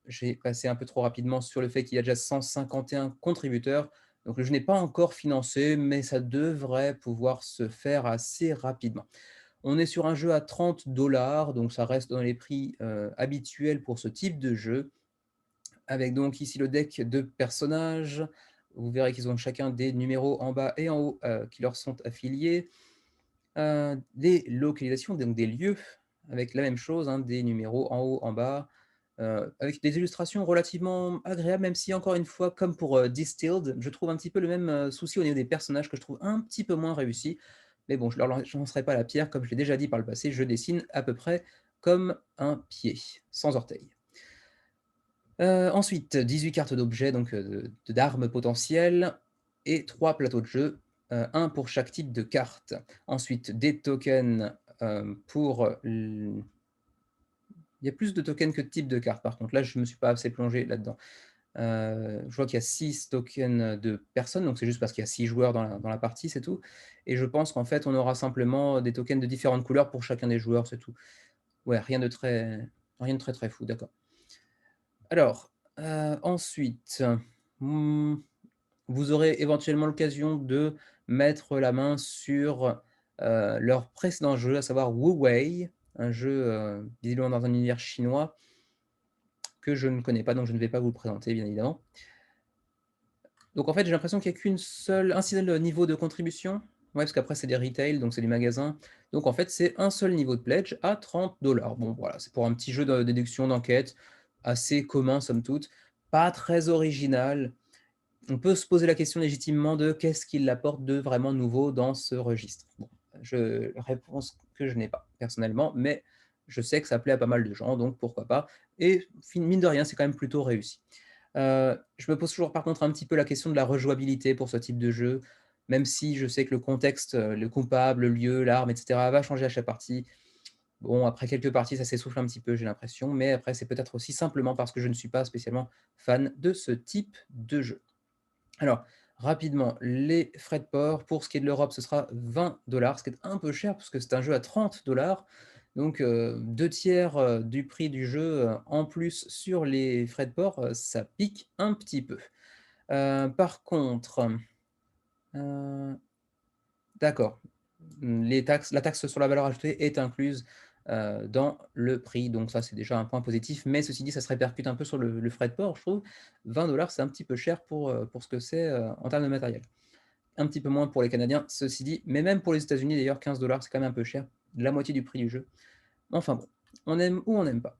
j'ai passé un peu trop rapidement sur le fait qu'il y a déjà 151 contributeurs, donc le jeu n'est pas encore financé, mais ça devrait pouvoir se faire assez rapidement. On est sur un jeu à 30 $, donc ça reste dans les prix, habituels pour ce type de jeu, avec donc ici le deck de personnages. Vous verrez qu'ils ont chacun des numéros en bas et en haut, qui leur sont affiliés. Des localisations, donc des lieux, avec la même chose, hein, des numéros en haut, en bas, avec des illustrations relativement agréables, même si encore une fois, comme pour, Distilled, je trouve un petit peu le même, souci au niveau des personnages que je trouve un petit peu moins réussis. Mais bon, je leur lancerai pas la pierre, comme je l'ai déjà dit par le passé, je dessine à peu près comme un pied, sans orteils. Ensuite, 18 cartes d'objets, donc d'armes potentielles et 3 plateaux de jeu, 1 pour chaque type de carte. Ensuite, des tokens, pour l il y a plus de tokens que de types de cartes par contre. Là, je ne me suis pas assez plongé là-dedans. Je vois qu'il y a 6 tokens de personnes, donc c'est juste parce qu'il y a 6 joueurs dans la partie, c'est tout. Et je pense qu'en fait, on aura simplement des tokens de différentes couleurs pour chacun des joueurs, c'est tout. Ouais, rien de très, très fou, d'accord. Alors, ensuite, mmh, vous aurez éventuellement l'occasion de mettre la main sur, leur précédent jeu, à savoir Wu Wei, un jeu, visiblement dans un univers chinois que je ne connais pas, donc je ne vais pas vous le présenter, bien évidemment. Donc en fait, j'ai l'impression qu'il y a un seul niveau de contribution. Ouais, parce qu'après c'est des retail, donc c'est des magasins. Donc en fait, c'est un seul niveau de pledge à 30 $. Bon voilà, c'est pour un petit jeu de déduction d'enquête, assez commun somme toute, pas très original. On peut se poser la question légitimement de qu'est-ce qui apporte de vraiment nouveau dans ce registre? Bon, réponse que je n'ai pas personnellement, mais je sais que ça plaît à pas mal de gens, donc pourquoi pas? Et mine de rien, c'est quand même plutôt réussi. Je me pose toujours par contre un petit peu la question de la rejouabilité pour ce type de jeu, même si je sais que le contexte, le coupable, le lieu, l'arme et cetera va changer à chaque partie. Bon, après quelques parties, ça s'essouffle un petit peu, j'ai l'impression, mais après c'est peut-être aussi simplement parce que je ne suis pas spécialement fan de ce type de jeu. Alors, rapidement, les frais de port, pour ce qui est de l'Europe, ce sera 20 $, ce qui est un peu cher parce que c'est un jeu à 30 $. Donc, 2/3, du prix du jeu, en plus sur les frais de port, ça pique un petit peu. Par contre, heu, d'accord, la taxe sur la valeur ajoutée est incluse, dans le prix, donc ça, c'est déjà un point positif, mais ceci dit, ça se répercute un peu sur le frais de port, je trouve. 20 $, c'est un petit peu cher pour ce que c'est, en termes de matériel. Un petit peu moins pour les Canadiens, ceci dit, mais même pour les États-Unis d'ailleurs, 15 $, c'est quand même un peu cher, la moitié du prix du jeu. Enfin bon, on aime ou on n'aime pas.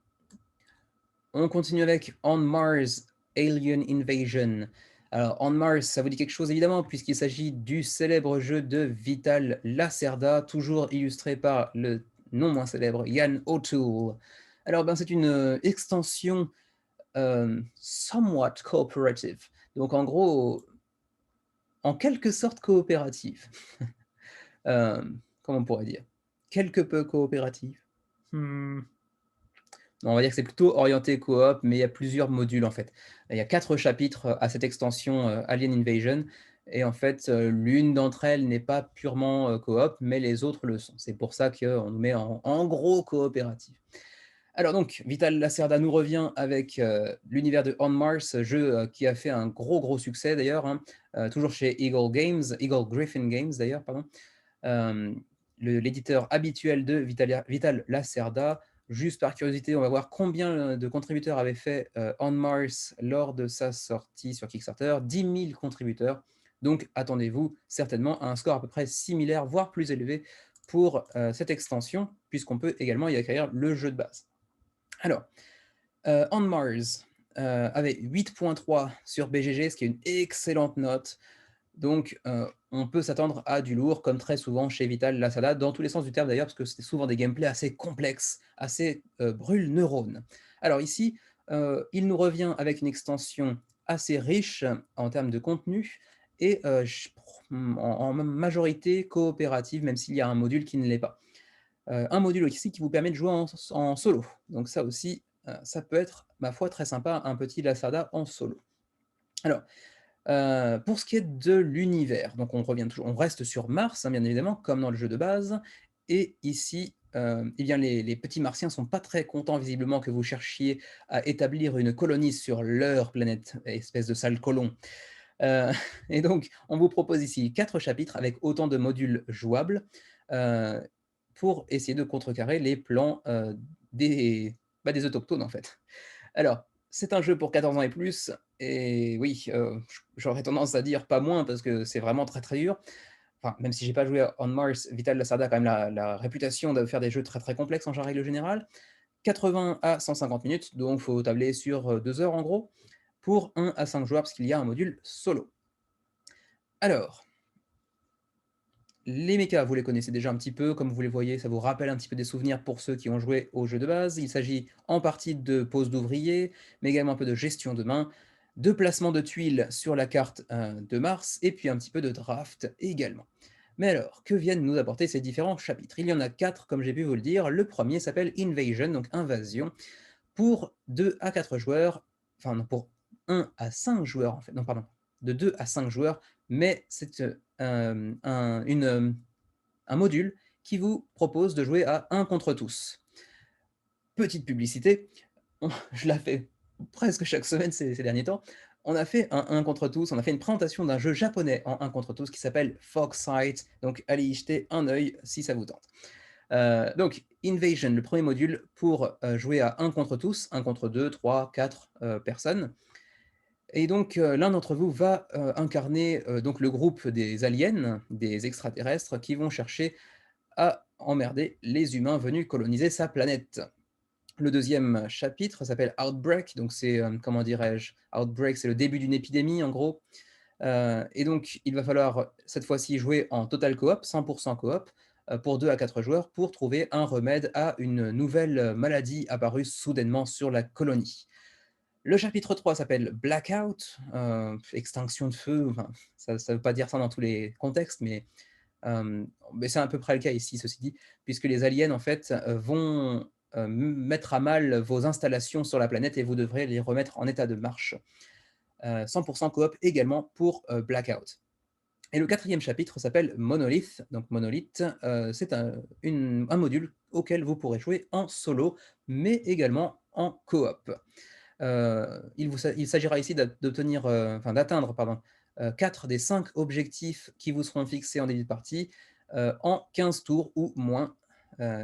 On continue avec On Mars Alien Invasion. Alors, On Mars, ça vous dit quelque chose évidemment, puisqu'il s'agit du célèbre jeu de Vital Lacerda, toujours illustré par le non moins célèbre Yann O'Toole. Alors, ben, c'est une extension somewhat cooperative. Donc, en gros, en quelque sorte coopérative. Comment on pourrait dire? Quelque peu coopérative. Hmm. On va dire que c'est plutôt orienté coop, mais il y a plusieurs modules en fait. Il y a 4 chapitres, à cette extension, Alien Invasion et en fait, l'une d'entre elles n'est pas purement, coop, mais les autres le sont. C'est pour ça qu'on nous met en gros coopératif. Alors donc, Vital Lacerda nous revient avec, l'univers de On Mars, jeu, qui a fait un gros succès d'ailleurs, hein, toujours chez Eagle Griffin Games d'ailleurs, pardon. Hem, l'éditeur habituel de Vital Lacerda. Juste par curiosité, on va voir combien de contributeurs avaient fait On Mars lors de sa sortie sur Kickstarter. 10 000 contributeurs. Donc attendez-vous certainement à un score à peu près similaire, voire plus élevé pour cette extension, puisqu'on peut également y acquérir le jeu de base. Alors, On Mars avait 8,3 sur BGG, ce qui est une excellente note. Donc, on peut s'attendre à du lourd, comme très souvent chez Vital Lacerda, dans tous les sens du terme d'ailleurs, parce que c'est souvent des gameplays assez complexes, assez brûle-neurones. Alors ici, il nous revient avec une extension assez riche en termes de contenu et en majorité coopérative, même s'il y a un module qui ne l'est pas. Un module aussi qui vous permet de jouer en solo. Donc ça aussi, ça peut être, ma foi, très sympa, un petit Lacerda en solo. Alors, pour ce qui est de l'univers, donc on reste sur Mars, hein, bien évidemment, comme dans le jeu de base. Et ici, eh bien les petits martiens sont pas très contents visiblement que vous cherchiez à établir une colonie sur leur planète, espèce de sale colon. Heu et donc on vous propose ici 4 chapitres avec autant de modules jouables, heu, pour essayer de contrecarrer les plans des autochtones en fait. Alors, c'est un jeu pour 14 ans et plus, et oui, j'aurais tendance à dire pas moins parce que c'est vraiment très très dur. Enfin, même si j'ai pas joué à On Mars, Vital Lacerda a quand même la réputation de faire des jeux très très complexes en règle générale. 80 à 150 minutes, donc il faut tabler sur 2 heures en gros, pour 1 à 5 joueurs, parce qu'il y a un module solo. Alors, les mechas, vous les connaissez déjà un petit peu, comme vous les voyez, ça vous rappelle un petit peu des souvenirs pour ceux qui ont joué au jeu de base. Il s'agit en partie de pose d'ouvriers, mais également un peu de gestion de main, de placement de tuiles sur la carte de Mars, et puis un petit peu de draft également. Mais alors, que viennent nous apporter ces différents chapitres? Il y en a 4, comme j'ai pu vous le dire. Le premier s'appelle Invasion, donc invasion, pour 2 à 4 joueurs, enfin non, pour 1 à 5 joueurs en fait, non pardon, de 2 à 5 joueurs, mais c'est un module qui vous propose de jouer à 1 contre tous. Petite publicité, je la fais presque chaque semaine ces derniers temps. On a fait un 1 contre tous, on a fait une présentation d'un jeu japonais en 1 contre tous qui s'appelle Foxight, donc allez y jeter un œil si ça vous tente. Donc Invasion, le premier module pour jouer à 1 contre tous, 1 contre 2, 3, 4 personnes. Et donc l'un d'entre vous va incarner donc le groupe des aliens, des extraterrestres qui vont chercher à emmerder les humains venus coloniser sa planète. Le deuxième chapitre s'appelle Outbreak, donc c'est, comment dirais-je, Outbreak, c'est le début d'une épidémie en gros. Et donc il va falloir cette fois-ci jouer en total coop, 100% coop, pour 2 à 4 joueurs, pour trouver un remède à une nouvelle maladie apparue soudainement sur la colonie. Le chapitre 3 s'appelle Blackout, extinction de feu, enfin, ça ne veut pas dire ça dans tous les contextes, mais c'est à peu près le cas ici, ceci dit, puisque les aliens, en fait, vont mettre à mal vos installations sur la planète et vous devrez les remettre en état de marche. 100% coop également pour Blackout. Et le quatrième chapitre s'appelle Monolith. Donc Monolith, c'est un module auquel vous pourrez jouer en solo, mais également en coop. Il s'agira ici d'obtenir, enfin d'atteindre, pardon, 4 des 5 objectifs qui vous seront fixés en début de partie en 15 tours ou moins.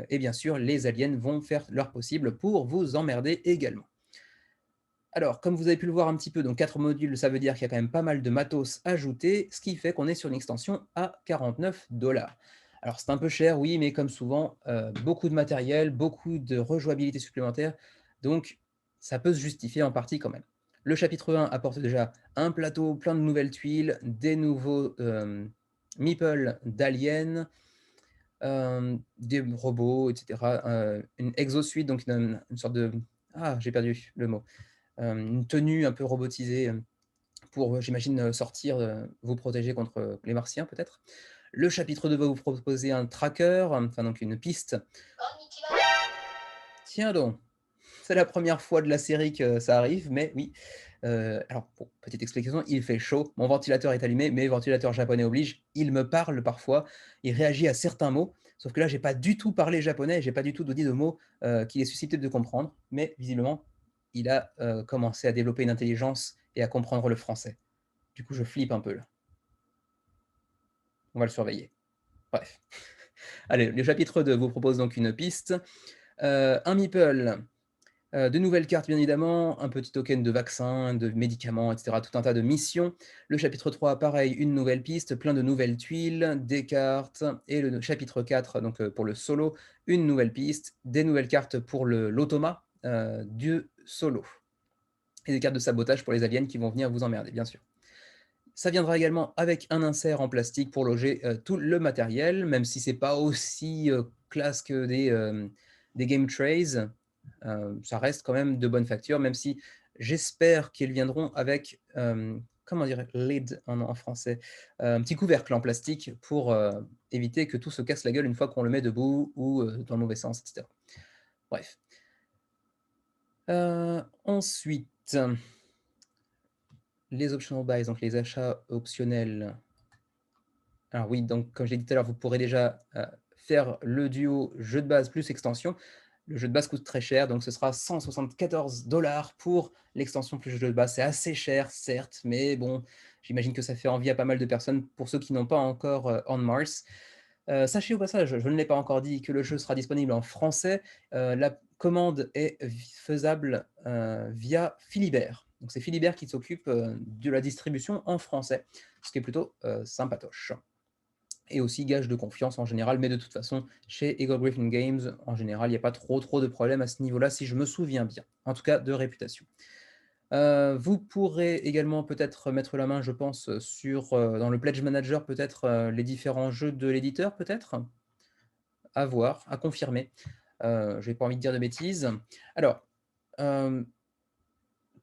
Et bien sûr, les aliens vont faire leur possible pour vous emmerder également. Alors, comme vous avez pu le voir un petit peu, donc 4 modules, ça veut dire qu'il y a quand même pas mal de matos ajoutés, ce qui fait qu'on est sur une extension à 49 $. Alors c'est un peu cher, oui, mais comme souvent, beaucoup de matériel, beaucoup de rejouabilité supplémentaire, donc ça peut se justifier en partie quand même. Le chapitre 1 apporte déjà un plateau, plein de nouvelles tuiles, des nouveaux meeples d'aliens, des robots, etc. Une exosuite, donc une sorte de... Ah, j'ai perdu le mot. Une tenue un peu robotisée pour, j'imagine, sortir, vous protéger contre les martiens peut-être. Le chapitre 2 va vous proposer un tracker, enfin donc une piste. Tiens donc, c'est la première fois de la série que ça arrive, mais oui. Alors, bon, petite explication, il fait chaud, mon ventilateur est allumé, mais ventilateur japonais oblige, il me parle parfois, il réagit à certains mots, sauf que là, j'ai pas du tout parlé japonais, j'ai pas du tout dit de mots qu'il est susceptible de comprendre, mais visiblement, il a commencé à développer une intelligence et à comprendre le français. Du coup, je flippe un peu là. On va le surveiller. Bref. Allez, le chapitre 2 vous propose donc une piste, un meeple, de nouvelles cartes bien évidemment, un petit token de vaccins, de médicaments, etc. Tout un tas de missions. Le chapitre 3, pareil, une nouvelle piste, plein de nouvelles tuiles, des cartes. Et le chapitre 4, donc pour le solo, une nouvelle piste, des nouvelles cartes pour l'automa du solo. Et des cartes de sabotage pour les aliens qui vont venir vous emmerder, bien sûr. Ça viendra également avec un insert en plastique pour loger tout le matériel, même si c'est pas aussi classe que des game trays. Ça reste quand même de bonne facture, même si j'espère qu'ils viendront avec, comment dire, lid en français, un petit couvercle en plastique pour éviter que tout se casse la gueule une fois qu'on le met debout ou dans le mauvais sens, etc. Bref. Ensuite, les optional buys, donc les achats optionnels. Alors oui, donc comme je l'ai dit tout à l'heure, vous pourrez déjà faire le duo jeu de base plus extension. Le jeu de base coûte très cher, donc ce sera 174 $ pour l'extension plus jeu de base. C'est assez cher, certes, mais bon, j'imagine que ça fait envie à pas mal de personnes pour ceux qui n'ont pas encore On Mars. Sachez au passage, je ne l'ai pas encore dit, que le jeu sera disponible en français. La commande est faisable, via Philibert. Donc c'est Philibert qui s'occupe, de la distribution en français, ce qui est plutôt, sympatoche et aussi gage de confiance en général. Mais de toute façon, chez Eagle Gryphon Games, en général, il n'y a pas trop de problèmes à ce niveau-là, si je me souviens bien. En tout cas, de réputation. Vous pourrez également peut-être mettre la main, je pense, sur, dans le Pledge Manager, peut-être, les différents jeux de l'éditeur, peut-être? À voir, à confirmer. Je n'ai pas envie de dire de bêtises. Alors, hem,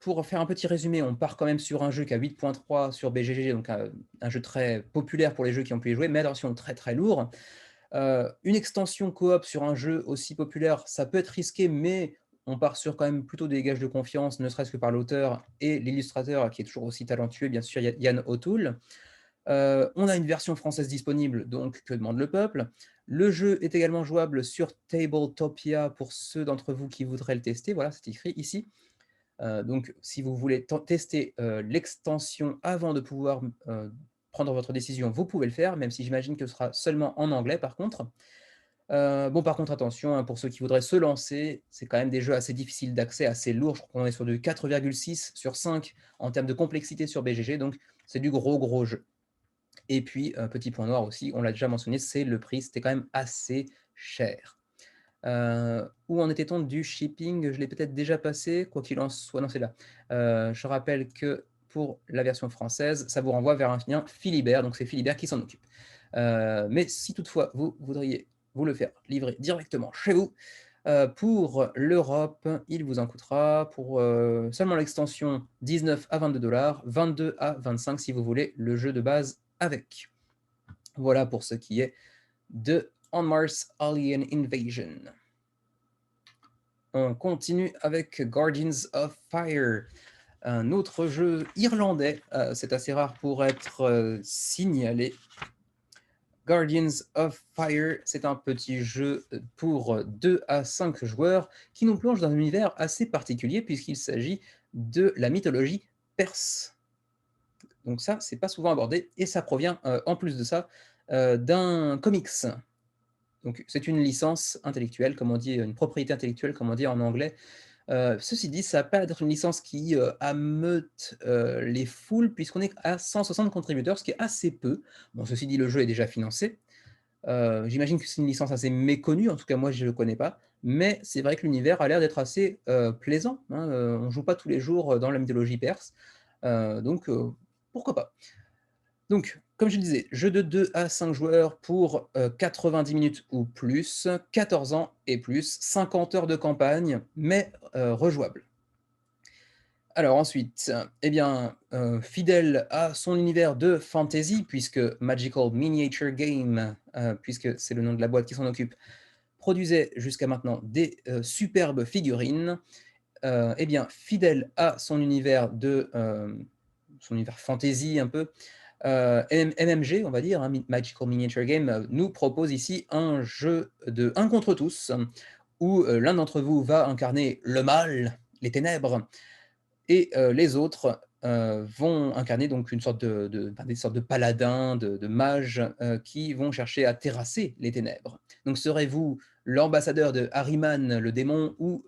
pour faire un petit résumé, on part quand même sur un jeu qui a 8.3 sur BGG, donc un jeu très populaire pour les jeux qui ont pu y jouer, mais attention, très, très lourd. Une extension coop sur un jeu aussi populaire, ça peut être risqué, mais on part sur quand même plutôt des gages de confiance, ne serait-ce que par l'auteur et l'illustrateur qui est toujours aussi talentueux, bien sûr, Yann O'Toole. On a une version française disponible, donc que demande le peuple? Le jeu est également jouable sur Tabletopia pour ceux d'entre vous qui voudraient le tester. Voilà, c'est écrit ici. Donc si vous voulez tester, l'extension avant de pouvoir, prendre votre décision, vous pouvez le faire, même si j'imagine que ce sera seulement en anglais par contre. Bon, par contre, attention, hein, pour ceux qui voudraient se lancer, c'est quand même des jeux assez difficiles d'accès, assez lourds. Je crois qu'on est sur du 4,6 sur 5 en termes de complexité sur BGG, donc c'est du gros, gros jeu. Et puis, petit point noir aussi, on l'a déjà mentionné, c'est le prix, c'était quand même assez cher. Où en était-on du shipping? Je l'ai peut-être déjà passé, quoi qu'il en soit, non, c'est là. Je rappelle que pour la version française, ça vous renvoie vers un lien Philibert, donc c'est Philibert qui s'en occupe. Mais si toutefois vous voudriez vous le faire livrer directement chez vous, pour l'Europe, il vous en coûtera pour, seulement l'extension 19 à 22 $, 22 à 25 si vous voulez le jeu de base avec. Voilà pour ce qui est de On Mars Alien Invasion. On continue avec Guardians of Fire, un autre jeu irlandais, c'est assez rare pour être signalé. Guardians of Fire, c'est un petit jeu pour 2 à 5 joueurs qui nous plonge dans un univers assez particulier puisqu'il s'agit de la mythologie perse. Donc ça, c'est pas souvent abordé et ça provient, en plus de ça, d'un comics. Donc c'est une licence intellectuelle, comme on dit, une propriété intellectuelle, comme on dit en anglais. Ceci dit, ça va pas être une licence qui, ameute, les foules puisqu'on est à 160 contributeurs, ce qui est assez peu. Bon, ceci dit, le jeu est déjà financé. J'imagine que c'est une licence assez méconnue, en tout cas moi je ne le connais pas, mais c'est vrai que l'univers a l'air d'être assez, plaisant, hein, on ne joue pas tous les jours, dans la mythologie perse, donc pourquoi pas? Donc, comme je le disais, jeu de 2 à 5 joueurs pour 90 minutes ou plus, 14 ans et plus, 50 heures de campagne, mais rejouable. Alors ensuite, eh bien, fidèle à son univers de fantasy, puisque Magical Miniature Game, puisque c'est le nom de la boîte qui s'en occupe, produisait jusqu'à maintenant des superbes figurines. Eh bien, fidèle à son univers fantasy un peu, MMG, on va dire, hein, Magical Miniature Game, nous propose ici un jeu de 1 contre tous, où l'un d'entre vous va incarner le mal, les ténèbres, et les autres vont incarner donc une sorte des sortes de paladins, de mages, qui vont chercher à terrasser les ténèbres. Donc serez-vous l'ambassadeur de Ahriman, le démon, ou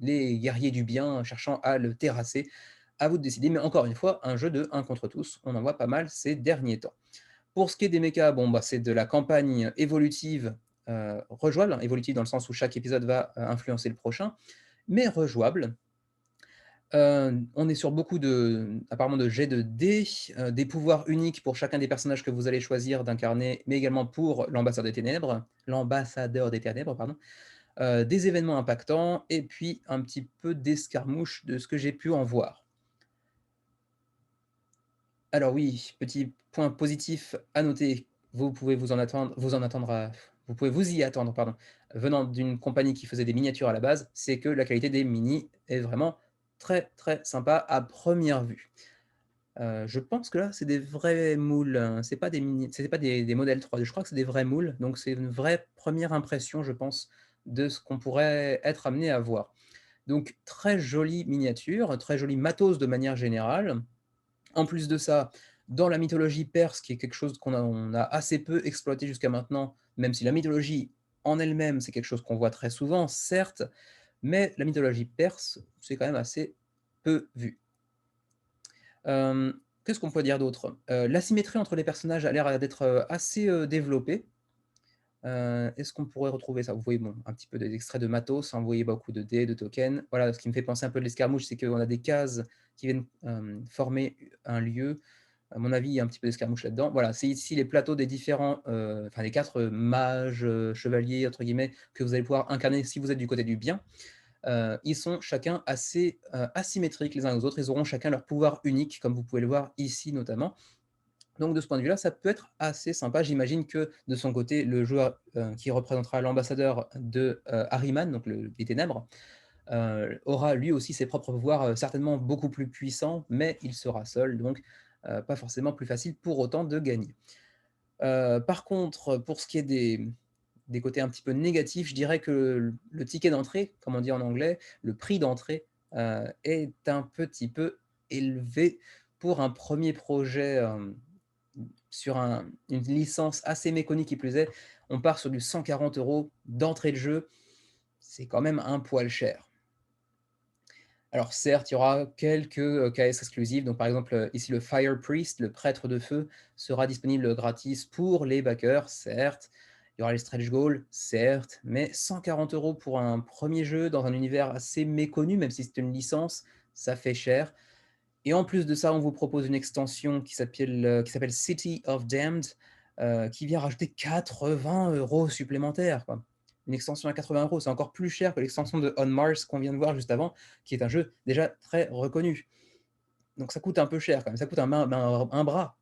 les guerriers du bien cherchant à le terrasser? À vous de décider, mais encore une fois, un jeu de 1 contre tous, on en voit pas mal ces derniers temps. Pour ce qui est des mechas, bon, bah, c'est de la campagne évolutive, rejouable, hein, évolutive dans le sens où chaque épisode va influencer le prochain, mais rejouable. On est sur beaucoup apparemment de jets de dés, des pouvoirs uniques pour chacun des personnages que vous allez choisir d'incarner, mais également pour l'ambassadeur des ténèbres, pardon. Des événements impactants et puis un petit peu d'escarmouche de ce que j'ai pu en voir. Alors oui, petit point positif à noter, vous pouvez vous pouvez vous y attendre, pardon, venant d'une compagnie qui faisait des miniatures à la base, c'est que la qualité des minis est vraiment très, très sympa à première vue. Je pense que là, c'est des vrais moules, hein, c'est pas des modèles 3D, je crois que c'est des vrais moules, donc c'est une vraie première impression, je pense, de ce qu'on pourrait être amené à voir. Donc très jolie miniature, très joli matos de manière générale. En plus de ça, Dans la mythologie perse, qui est quelque chose on a assez peu exploité jusqu'à maintenant, même si la mythologie en elle-même, c'est quelque chose qu'on voit très souvent, certes, mais la mythologie perse, c'est quand même assez peu vu. Qu'est-ce qu'on peut dire d'autre? L'asymétrie entre les personnages a l'air d'être, assez, développée. Est-ce qu'on pourrait retrouver ça? Vous voyez, bon, un petit peu des extraits de matos, hein, vous voyez beaucoup de dés, de tokens. Voilà, ce qui me fait penser un peu de l'escarmouche, c'est qu'on a des cases qui viennent, former un lieu. À mon avis, il y a un petit peu d'escarmouche là-dedans. Voilà, c'est ici les plateaux des différents, enfin les 4 mages, chevaliers entre guillemets, que vous allez pouvoir incarner si vous êtes du côté du bien. Ils sont chacun assez, asymétriques les uns aux autres. Ils auront chacun leur pouvoir unique, comme vous pouvez le voir ici notamment. Donc de ce point de vue-là, ça peut être assez sympa. J'imagine que de son côté, le joueur, qui représentera l'ambassadeur de, Ahriman, donc le des ténèbres, aura lui aussi ses propres pouvoirs, certainement beaucoup plus puissants, mais il sera seul, donc pas forcément plus facile pour autant de gagner. Par contre, pour ce qui est des côtés un petit peu négatifs, je dirais que le ticket d'entrée, comme on dit en anglais, le prix d'entrée, est un petit peu élevé pour un premier projet, sur une licence assez méconnue qui plus est. On part sur du 140 € d'entrée de jeu, c'est quand même un poil cher. Alors certes, il y aura quelques, KS exclusifs, donc par exemple, ici le Fire Priest, le prêtre de feu, sera disponible gratis pour les backers, certes. Il y aura les stretch goals, certes, mais 140 € pour un premier jeu dans un univers assez méconnu, même si c'est une licence, ça fait cher. Et en plus de ça, on vous propose une extension qui s'appelle City of Damned, qui vient rajouter 80 € supplémentaires, quoi. Une extension à 80 €, c'est encore plus cher que l'extension de On Mars qu'on vient de voir juste avant, qui est un jeu déjà très reconnu. Donc ça coûte un peu cher quand même, ça coûte un bras.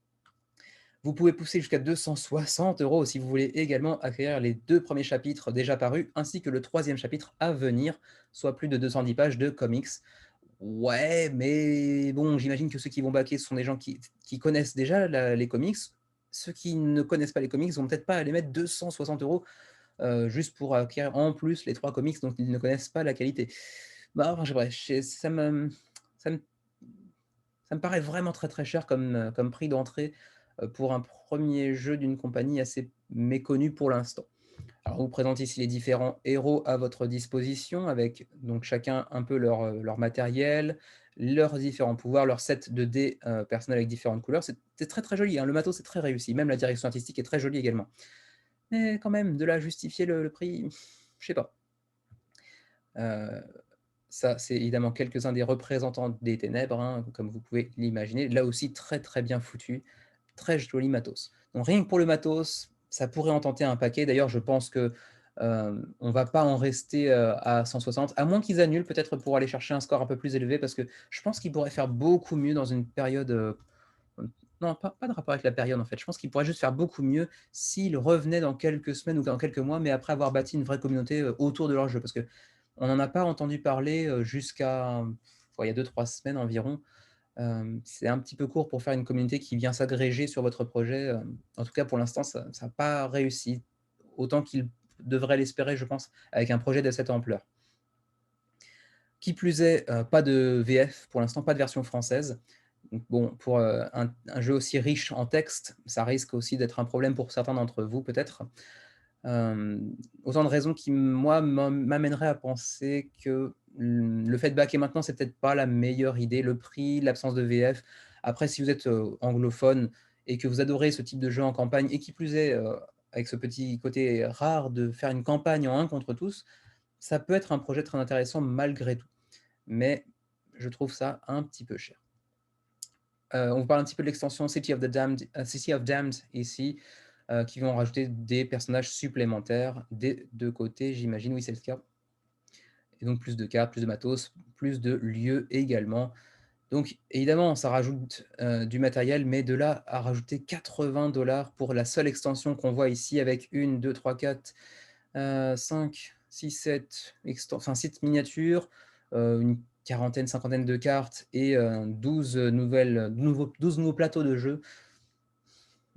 Vous pouvez pousser jusqu'à 260 € si vous voulez également acquérir les 2 premiers chapitres déjà parus, ainsi que le troisième chapitre à venir, soit plus de 210 pages de comics. Ouais, mais bon, j'imagine que ceux qui vont backer, ce sont des gens qui connaissent déjà les comics. Ceux qui ne connaissent pas les comics vont peut-être pas aller mettre 260 € juste pour acquérir en plus les 3 comics dont ils ne connaissent pas la qualité. Bah, enfin, bref, ça me ça me paraît vraiment très, très cher comme prix d'entrée, pour un premier jeu d'une compagnie assez méconnue pour l'instant. Alors, on vous présente ici les différents héros à votre disposition, avec donc chacun un peu leur matériel, leurs différents pouvoirs, leur set de dés, personnels avec différentes couleurs. C'est très, très joli, hein, le matos est très réussi, même la direction artistique est très jolie également. Mais quand même, de là à justifier le prix, je sais pas. Heu, Ça, c'est évidemment quelques-uns des représentants des ténèbres, hein, comme vous pouvez l'imaginer. Là aussi, très, très bien foutu, très joli matos. Donc rien que pour le matos, ça pourrait en tenter un paquet. D'ailleurs, je pense que, on va pas en rester, à 160, à moins qu'ils annulent peut-être pour aller chercher un score un peu plus élevé, parce que je pense qu'ils pourraient faire beaucoup mieux dans une période, non, pas de rapport avec la période, en fait. Je pense qu'ils pourraient juste faire beaucoup mieux s'ils revenaient dans quelques semaines ou dans quelques mois, mais après avoir bâti une vraie communauté, autour de leur jeu. Parce qu'on n'en a pas entendu parler, jusqu'à, il y a 2-3 semaines environ. C'est un petit peu court pour faire une communauté qui vient s'agréger sur votre projet, en tout cas pour l'instant, ça a pas réussi autant qu'ils devraient l'espérer, je pense, avec un projet de cette ampleur. Qui plus est, pas de VF pour l'instant, pas de version française. Donc bon, pour, un jeu aussi riche en texte, ça risque aussi d'être un problème pour certains d'entre vous peut-être. Autant de raisons qui, moi, m'amèneraient à penser que, le fait de backer maintenant, c'est peut-être pas la meilleure idée. Le prix, l'absence de VF. Après, si vous êtes, anglophone et que vous adorez ce type de jeu en campagne et qui plus est, avec ce petit côté rare de faire une campagne en un contre tous, ça peut être un projet très intéressant malgré tout. Mais je trouve ça un petit peu cher. On vous parle un petit peu de l'extension City of Damned ici, qui vont rajouter des personnages supplémentaires des 2 côtés, j'imagine, oui, c'est le cas. Et donc plus de cartes, plus de matos, plus de lieux également. Donc évidemment, ça rajoute, du matériel, mais de là à rajouter 80 $ pour la seule extension qu'on voit ici avec 1, 2, 3, 4, 5, 6, 7 enfin 7 miniatures, une quarantaine, cinquantaine de cartes et 12 12 nouveaux plateaux de jeu.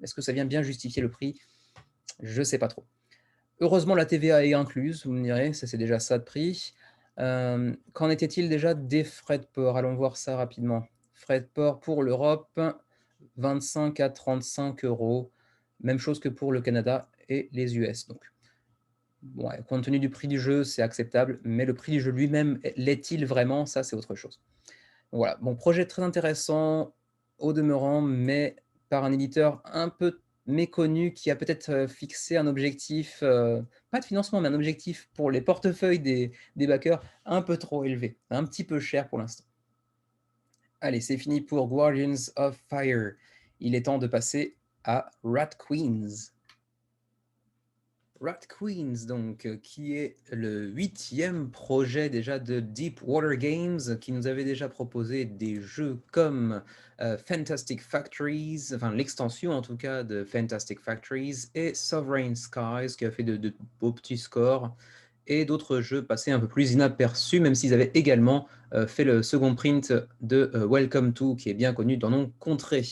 Est-ce que ça vient bien justifier le prix? Je sais pas trop. Heureusement, la TVA est incluse, vous me direz, ça c'est déjà ça de prix. Qu'en était-il déjà des frais de port? Allons voir ça rapidement. Frais de port pour l'Europe, 25 à 35 euros. Même chose que pour le Canada et les US donc. Bon, ouais, compte tenu du prix du jeu, c'est acceptable, mais le prix du jeu lui-même, l'est-il vraiment? Ça, c'est autre chose. Voilà, bon projet très intéressant au demeurant, mais par un éditeur un peu méconnu qui a peut-être, fixé un objectif, pas de financement, mais un objectif pour les portefeuilles des backers un peu trop élevé, un petit peu cher pour l'instant. Allez, c'est fini pour Guardians of Fire. Il est temps de passer à Rat Queens. Rat Queens, donc, qui est le 8e projet déjà de Deep Water Games, qui nous avait déjà proposé des jeux comme Fantastic Factories, enfin l'extension en tout cas de Fantastic Factories, et Sovereign Skies, qui a fait de beaux petits scores, et d'autres jeux passés un peu plus inaperçus, même s'ils avaient également fait le second print de Welcome to, qui est bien connu dans nos contrées.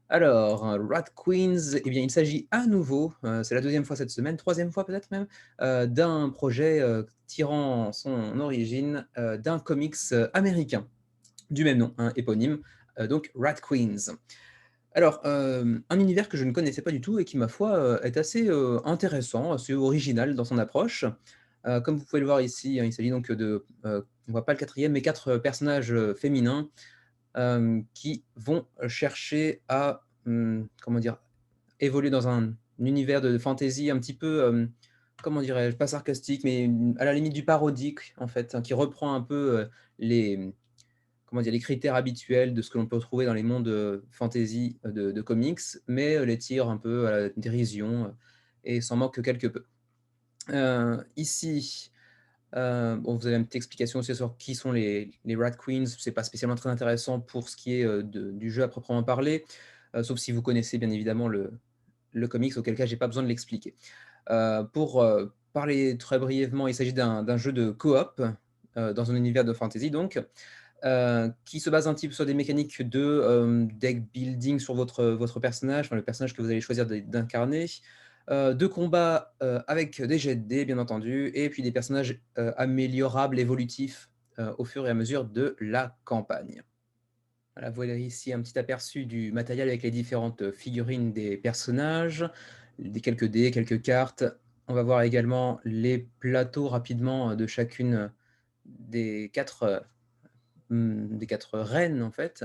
Alors, Rat Queens, eh bien, il s'agit à nouveau, c'est la 2e fois cette semaine, 3e fois peut-être même, d'un projet, tirant son origine, d'un comics, américain du même nom, hein, éponyme, donc Rat Queens. Alors, un univers que je ne connaissais pas du tout et qui, ma foi, est assez, intéressant, assez original dans son approche. Comme vous pouvez le voir ici, hein, il s'agit donc de, on voit pas le 4e, mais 4 personnages, féminins qui vont chercher à, comment dire? Évoluer dans un univers de fantasy un petit peu, comment dirais-je? Pas sarcastique, mais à la limite du parodique, en fait, hein, qui reprend un peu, les, comment dire? Les critères habituels de ce que l'on peut retrouver dans les mondes, fantasy, de comics, mais, les tire un peu à la dérision, et s'en moque quelque peu. Ici, bon, vous avez une petite explication aussi sur qui sont les Rat Queens. C'est pas spécialement très intéressant pour ce qui est, du jeu à proprement parler, sauf si vous connaissez bien évidemment le comics, auquel cas j'ai pas besoin de l'expliquer. Pour, parler très brièvement, il s'agit d'un jeu de coop, dans un univers de fantasy donc, qui se base un petit peu sur des mécaniques de, deck building sur votre personnage, enfin le personnage que vous allez choisir d'incarner, de combat, avec des jets de dés bien entendu, et puis des personnages, améliorables, évolutifs, au fur et à mesure de la campagne. Voilà, vous voyez ici un petit aperçu du matériel avec les différentes figurines des personnages, des quelques dés, quelques cartes. On va voir également les plateaux rapidement, de chacune, des 4 des 4 reines en fait.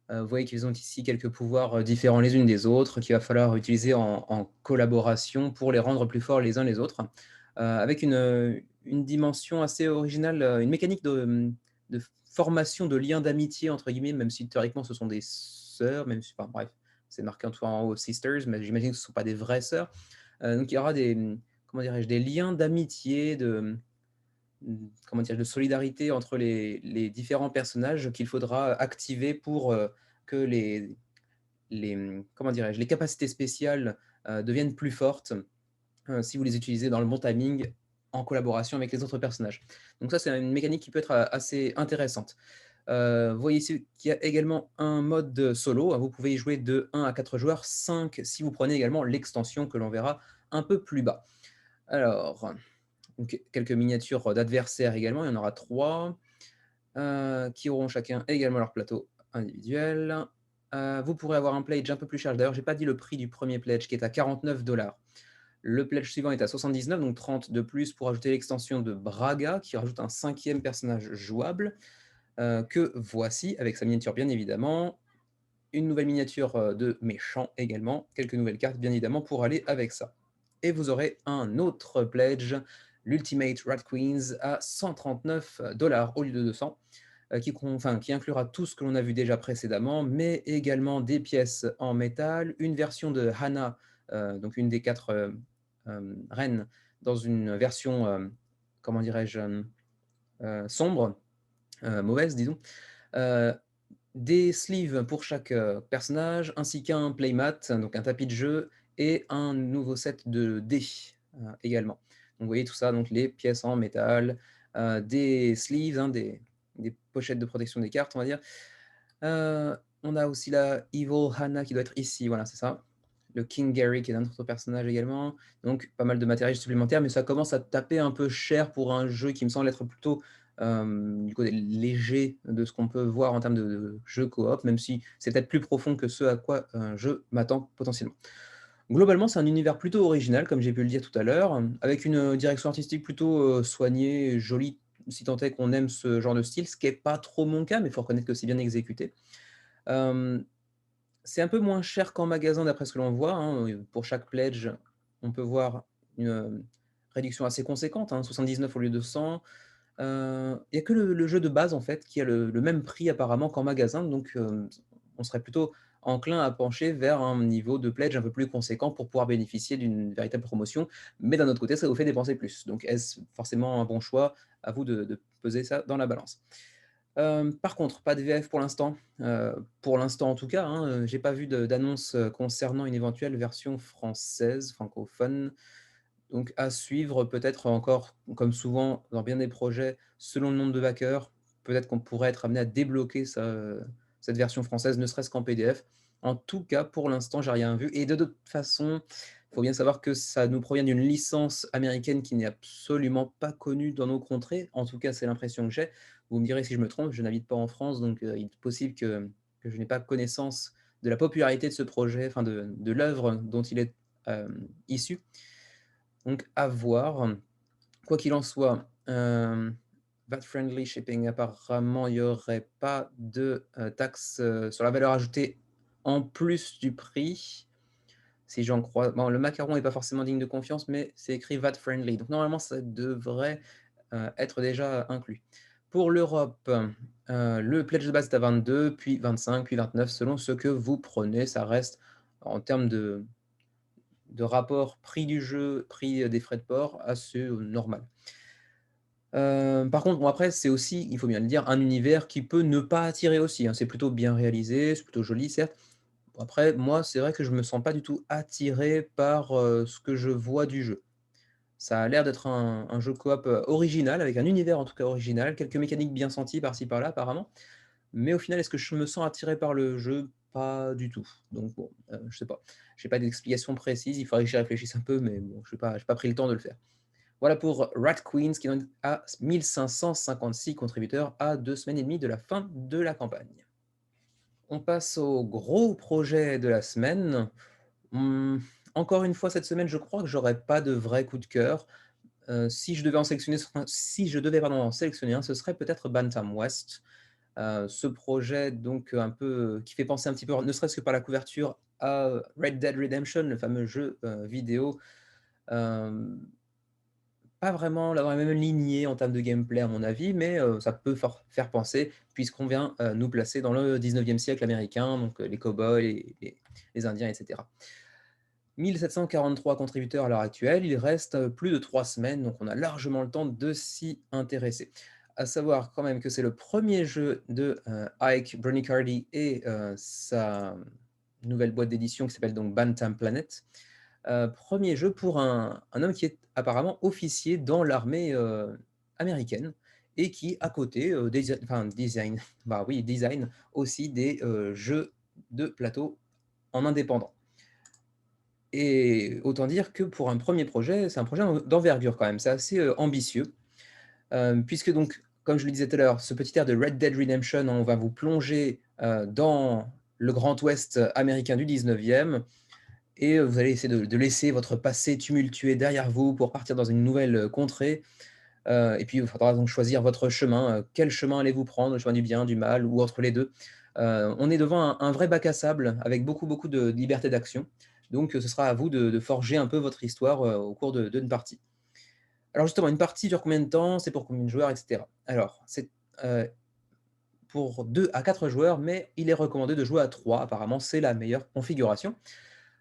Vous voyez qu'ils ont ici quelques pouvoirs, différents les unes des autres, qu'il va falloir utiliser en collaboration pour les rendre plus forts les uns les autres. Avec une dimension assez originale, une mécanique de formation de liens «d'amitié» entre guillemets, même si théoriquement ce sont des sœurs, même si, enfin bref, c'est marqué en tout cas en haut «sisters», mais j'imagine que ce ne sont pas des vraies sœurs. Donc il y aura des, comment dirais-je? Des liens d'amitié, comment dire? De solidarité entre les différents personnages qu'il faudra activer pour, que comment dirais-je? Les capacités spéciales, deviennent plus fortes, si vous les utilisez dans le bon timing, en collaboration avec les autres personnages. Donc ça, c'est une mécanique qui peut être, assez intéressante. Vous voyez ici qu'il y a également un mode solo, hein, vous pouvez y jouer de 1 à 4 joueurs, 5 si vous prenez également l'extension que l'on verra un peu plus bas. Alors, donc quelques miniatures d'adversaires également, il y en aura 3, qui auront chacun également leur plateau individuel. Vous pourrez avoir un pledge un peu plus cher. D'ailleurs, j'ai pas dit le prix du premier pledge qui est à 49 $. Le pledge suivant est à 79, donc 30 de plus pour ajouter l'extension de Braga, qui rajoute un 5e personnage jouable, que voici, avec sa miniature bien évidemment. Une nouvelle miniature, de méchant également, quelques nouvelles cartes bien évidemment pour aller avec ça. Et vous aurez un autre pledge, l'Ultimate Rat Queens à 139 $ au lieu de 200, qui inclura tout ce que l'on a vu déjà précédemment, mais également des pièces en métal, une version de Hana, donc une des 4 reines, dans une version, comment dirais-je, sombre, mauvaise disons, heu, des sleeves pour chaque, personnage, ainsi qu'un playmat, donc un tapis de jeu et un nouveau set de dés, également. Donc vous voyez tout ça, donc les pièces en métal, des sleeves, hein, des pochettes de protection des cartes, on va dire. On a aussi la Evil Hannah qui doit être ici, voilà, c'est ça. Le King Gary qui est un autre personnage également. Donc pas mal de matériel supplémentaire, mais ça commence à taper un peu cher pour un jeu qui me semble être plutôt du côté léger de ce qu'on peut voir en termes de jeux coop, même si c'est peut-être plus profond que ce à quoi, je m'attends potentiellement. Globalement, c'est un univers plutôt original, comme j'ai pu le dire tout à l'heure, avec une, direction artistique plutôt, soignée, jolie, si tant est qu'on aime ce genre de style, ce qui est pas trop mon cas, mais il faut reconnaître que c'est bien exécuté. Hem, c'est un peu moins cher qu'en magasin d'après ce que l'on voit, hein, pour chaque pledge, on peut voir une, réduction assez conséquente, hein, 79 au lieu de 100. Il y a que le jeu de base en fait qui a le même prix apparemment qu'en magasin, donc on serait plutôt enclin à pencher vers un niveau de pledge un peu plus conséquent pour pouvoir bénéficier d'une véritable promotion. Mais d'un autre côté, ça vous fait dépenser plus. Donc est-ce forcément un bon choix? À vous de peser ça dans la balance. Par contre, pas de VF pour l'instant en tout cas, hein, j'ai pas vu d'annonce, concernant une éventuelle version française, francophone. Donc à suivre, peut-être encore, comme souvent dans bien des projets, selon le nombre de backers, peut-être qu'on pourrait être amené à débloquer cette version française, ne serait-ce qu'en PDF. En tout cas, pour l'instant, j'ai rien vu et de toute façon, il faut bien savoir que ça nous provient d'une licence américaine qui n'est absolument pas connue dans nos contrées. En tout cas, c'est l'impression que j'ai. Vous me direz si je me trompe, je n'habite pas en France, donc il est possible que je n'ai pas connaissance de la popularité de ce projet, enfin de l'œuvre dont il est, issu. Donc à voir. Quoi qu'il en soit, VAT friendly shipping, apparemment, il y aurait pas de, taxe, sur la valeur ajoutée en plus du prix, si j'en crois bon, le macaron est pas forcément digne de confiance, mais c'est écrit VAT friendly, donc normalement ça devrait, être déjà inclus. Pour l'Europe, le pledge de base est à 22, puis 25, puis 29 selon ce que vous prenez. Ça reste en termes de rapport prix du jeu, prix, des frais de port assez, normal. Par contre, bon après, c'est aussi, il faut bien le dire, un univers qui peut ne pas attirer aussi, hein. C'est plutôt bien réalisé, c'est plutôt joli certes. Bon après, moi, c'est vrai que je me sens pas du tout attiré par, ce que je vois du jeu. Ça a l'air d'être un jeu coop, original, avec un univers en tout cas original, quelques mécaniques bien senties par-ci par-là apparemment. Mais au final, est-ce que je me sens attiré par le jeu? Pas du tout. Donc bon, je sais pas. J'ai pas d'explication précise, il faudrait que j'y réfléchisse un peu, mais bon, j'ai pas pris le temps de le faire. Voilà pour Rat Queens qui en est à 1556 contributeurs à 2 semaines et demie de la fin de la campagne. On passe au gros projet de la semaine. Mmh, encore une fois cette semaine, je crois que j'aurais pas de vrai coup de cœur. Si je devais pardon, en sélectionner un, ce serait peut-être Bantam West. Ce projet donc, un peu, qui fait penser un petit peu, ne serait-ce que par la couverture, à Red Dead Redemption, le fameux jeu, vidéo. Hem Pas vraiment dans la même lignée en termes de gameplay à mon avis, mais ça peut faire penser puisqu'on vient, nous placer dans le 19e siècle américain, donc les cow-boys, les indiens et cetera. 1 743 contributeurs à l'heure actuelle, il reste, plus de 3 semaines, donc on a largement le temps de s'y intéresser. À savoir quand même que c'est le premier jeu de, Ike Bernicardi et sa nouvelle boîte d'édition qui s'appelle donc Bantam Planet. 1er jeu pour un homme qui est apparemment officier dans l'armée, américaine et qui à côté, bah oui, design aussi des, jeux de plateau en indépendant. Et autant dire que pour un premier projet, c'est un projet d'envergure quand même, c'est assez, ambitieux. Puisque donc, comme je le disais tout à l'heure, ce petit air de Red Dead Redemption, on va vous plonger, dans le Grand Ouest américain du 19e. Et vous allez essayer de laisser votre passé tumultueux derrière vous pour partir dans une nouvelle, contrée, et puis il faudra donc choisir votre chemin, quel chemin allez-vous prendre? Le chemin du bien, du mal ou entre les 2. On est devant un vrai bac à sable avec beaucoup, beaucoup de liberté d'action. Donc ce sera à vous de forger un peu votre histoire, au cours d'une partie. Alors justement, une partie dure combien de temps? C'est pour combien de joueurs et cetera? Alors c'est, heu, pour 2 à 4 joueurs, mais il est recommandé de jouer à 3. Apparemment, c'est la meilleure configuration.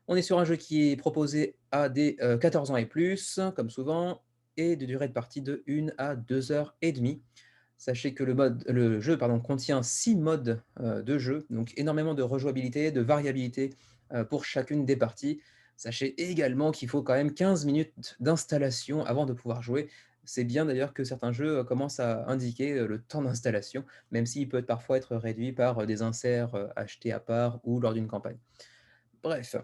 On est sur un jeu qui est proposé à des, 14 ans et plus, comme souvent, et de durée de partie de 1 à 2 heures et demie. Sachez que le jeu pardon, contient 6 modes, de jeu, donc énormément de rejouabilité, de variabilité, pour chacune des parties. Sachez également qu'il faut quand même 15 minutes d'installation avant de pouvoir jouer. C'est bien d'ailleurs que certains jeux, commencent à indiquer, le temps d'installation, même s'il peut parfois être réduit par, des inserts, achetés à part ou lors d'une campagne. Bref,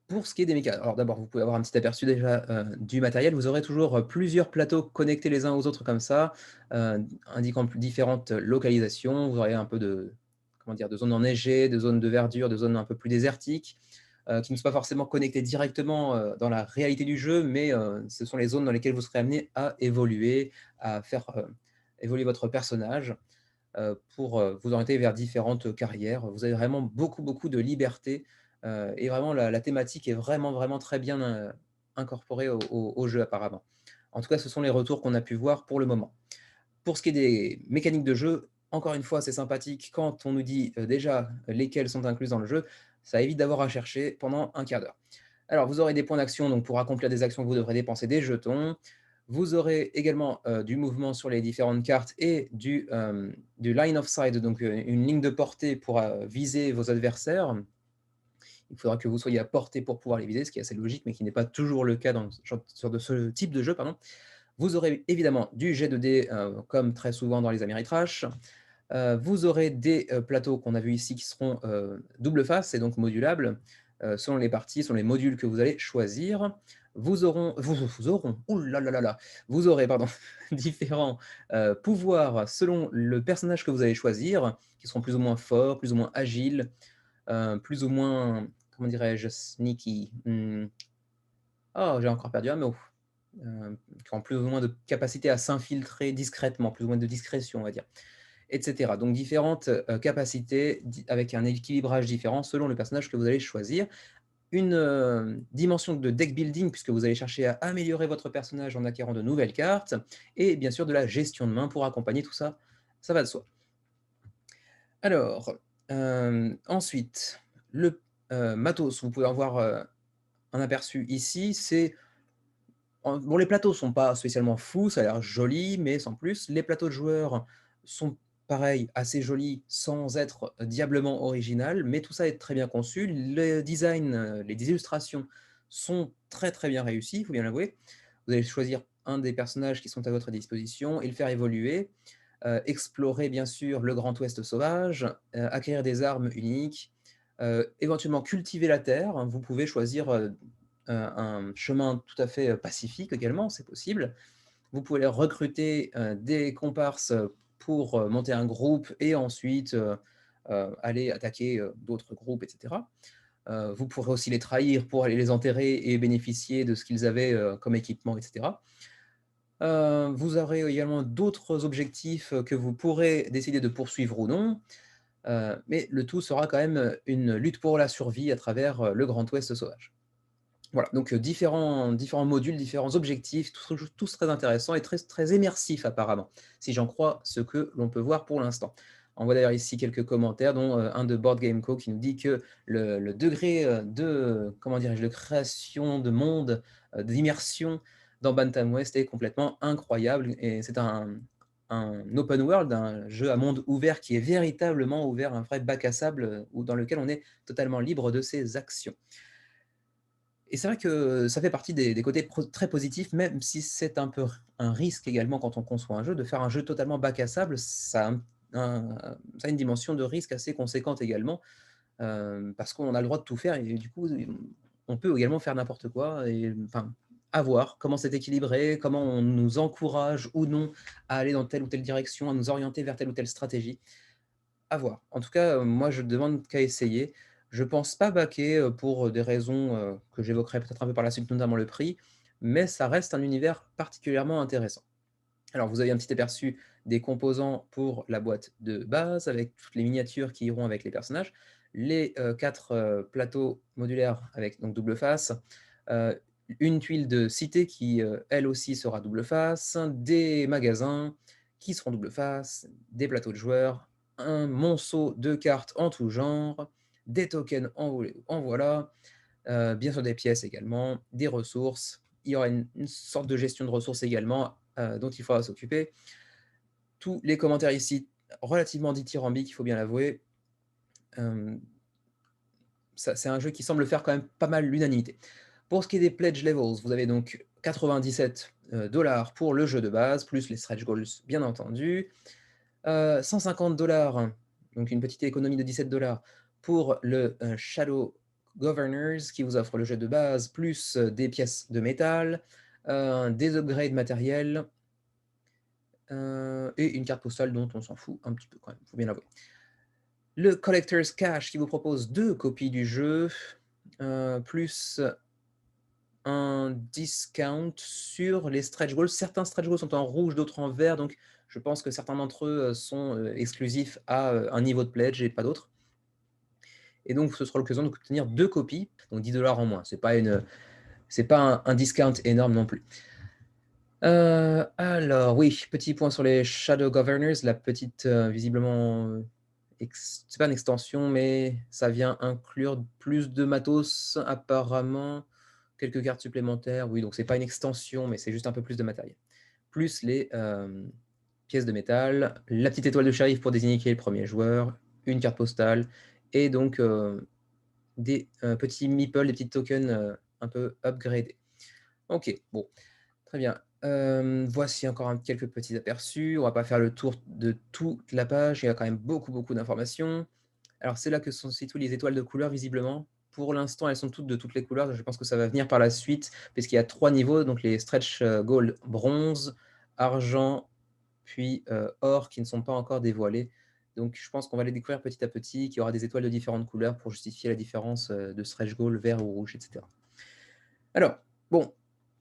Pour ce qui est des mécas, alors d'abord, vous pouvez avoir un petit aperçu déjà, du matériel. Vous aurez toujours, plusieurs plateaux connectés les uns aux autres comme ça, indiquant différentes localisations. Vous aurez un peu de, comment dire? De zones enneigées, de zones de verdure, de zones un peu plus désertiques, qui ne sont pas forcément connectées directement, dans la réalité du jeu, mais, ce sont les zones dans lesquelles vous serez amené à évoluer, à faire, évoluer votre personnage, pour, vous orienter vers différentes carrières. Vous avez vraiment beaucoup, beaucoup de liberté, et vraiment la thématique est vraiment, vraiment très bien, incorporée au jeu apparemment. En tout cas, ce sont les retours qu'on a pu voir pour le moment. Pour ce qui est des mécaniques de jeu, encore une fois, c'est sympathique quand on nous dit, déjà lesquelles sont incluses dans le jeu, ça évite d'avoir à chercher pendant un quart d'heure. Alors, vous aurez des points d'action, donc pour accomplir des actions, vous devrez dépenser des jetons. Vous aurez également, du mouvement sur les différentes cartes et du line of sight, donc, une ligne de portée pour, viser vos adversaires. Il faudra que vous soyez à portée pour pouvoir les viser, ce qui est assez logique, mais qui n'est pas toujours le cas dans ce type de jeu, pardon. Vous aurez évidemment du jet de dés, comme très souvent dans les Ameritrash. Vous aurez des, plateaux qu'on a vus ici qui seront, double face et donc modulables, selon les parties, selon les modules que vous allez choisir. Vous auront, ouh là là là là, vous aurez, pardon, différents, pouvoirs selon le personnage que vous allez choisir, qui seront plus ou moins forts, plus ou moins agiles, plus ou moins, comment dirais-je? Sneaky, oh, j'ai encore perdu un mot. Qui ont plus ou moins de capacité à s'infiltrer discrètement, plus ou moins de discrétion, on va dire, et cetera. Donc différentes, capacités avec un équilibrage différent selon le personnage que vous allez choisir. Une, dimension de deck building puisque vous allez chercher à améliorer votre personnage en acquérant de nouvelles cartes et bien sûr de la gestion de main pour accompagner tout ça, ça va de soi. Alors, ensuite, le, matos, vous pouvez avoir, un aperçu ici, c'est bon, les plateaux sont pas spécialement fous, ça a l'air joli, mais sans plus. Les plateaux de joueurs sont pareil, assez jolis, sans être diablement original, mais tout ça est très bien conçu. Le design, les illustrations sont très, très bien réussies, il faut bien l'avouer. Vous allez choisir un des personnages qui sont à votre disposition et le faire évoluer, explorer bien sûr le Grand Ouest sauvage, acquérir des armes uniques, éventuellement cultiver la terre, hein. Vous pouvez choisir, un chemin tout à fait, pacifique également, c'est possible. Vous pouvez recruter, des comparses, pour, monter un groupe et ensuite, aller attaquer, d'autres groupes et cetera. Vous pourrez aussi les trahir pour aller les enterrer et bénéficier de ce qu'ils avaient, comme équipement et cetera. Vous aurez également d'autres objectifs, que vous pourrez décider de poursuivre ou non, mais le tout sera quand même, une lutte pour la survie à travers, le Grand Ouest sauvage. Voilà, donc différents modules, différents objectifs, tous très intéressants et très très immersifs apparemment, si j'en crois ce que l'on peut voir pour l'instant. On voit d'ailleurs ici quelques commentaires, dont, un de Board Game Co qui nous dit que le degré, de, comment dirais-je, de création de monde, d'immersion dans Bantam West est complètement incroyable et c'est un open world, un jeu à monde ouvert qui est véritablement ouvert, un vrai bac à sable, ou dans lequel on est totalement libre de ses actions. Et c'est vrai que ça fait partie des côtés très positifs, même si c'est un peu un risque également quand on conçoit un jeu, de faire un jeu totalement bac à sable, ça a une dimension de risque assez conséquente également, parce qu'on a le droit de tout faire et du coup, on peut également faire n'importe quoi et enfin, à voir comment c'est équilibré, comment on nous encourage ou non à aller dans telle ou telle direction, à nous orienter vers telle ou telle stratégie. À voir. En tout cas, moi je demande qu'à essayer. Je pense pas baquer, pour, des raisons, que j'évoquerai peut-être un peu par la suite, notamment le prix, mais ça reste un univers particulièrement intéressant. Alors vous avez un petit aperçu des composants pour la boîte de base, avec toutes les miniatures qui iront avec les personnages, les, 4, plateaux modulaires avec donc double face, heu, une tuile de cité qui, elle aussi sera double face, des magasins qui seront double face, des plateaux de joueurs, un monceau de cartes en tout genre, des tokens en voilà, bien sûr des pièces également, des ressources. Il y aura une sorte de gestion de ressources également, dont il faudra s'occuper. Tous les commentaires ici relativement dithyrambiques, il faut bien l'avouer. Hem, Ça c'est un jeu qui semble faire quand même pas mal l'unanimité. Pour ce qui est des pledge levels, vous avez donc 97 dollars pour le jeu de base, plus les stretch goals bien entendu. 150 dollars, donc une petite économie de 17 dollars pour le, Shadow Governors qui vous offre le jeu de base, plus des pièces de métal, des upgrades matériels, et une carte postale dont on s'en fout un petit peu quand même, il faut bien l'avouer. Le Collector's Cash qui vous propose 2 copies du jeu, plus un discount sur les stretch goals. Certains stretch goals sont en rouge, d'autres en vert, donc je pense que certains d'entre eux sont exclusifs à un niveau de pledge et pas d'autres. Et donc ce sera l'occasion d'obtenir 2 copies, donc 10 $ en moins. C'est pas un discount énorme non plus. Alors oui, petit point sur les Shadow Governors, la petite, visiblement, c'est pas une extension, mais ça vient inclure plus de matos apparemment, quelques cartes supplémentaires. Oui, donc c'est pas une extension, mais c'est juste un peu plus de matériel. Plus les pièces de métal, la petite étoile de shérif pour désigner qui est le premier joueur, une carte postale et donc des petits meeples, des petits tokens un peu upgradés. Ok, bon, très bien. Voici encore quelques petits aperçus. On va pas faire le tour de toute la page, il y a quand même beaucoup d'informations. Alors c'est là que sont situées les étoiles de couleur visiblement. Pour l'instant, elles sont toutes de toutes les couleurs. Je pense que ça va venir par la suite, puisqu'il y a 3 niveaux, donc les stretch gold bronze, argent, puis or, qui ne sont pas encore dévoilés. Donc je pense qu'on va les découvrir petit à petit, qu'il y aura des étoiles de différentes couleurs pour justifier la différence de stretch gold vert ou rouge, etc. Alors, bon,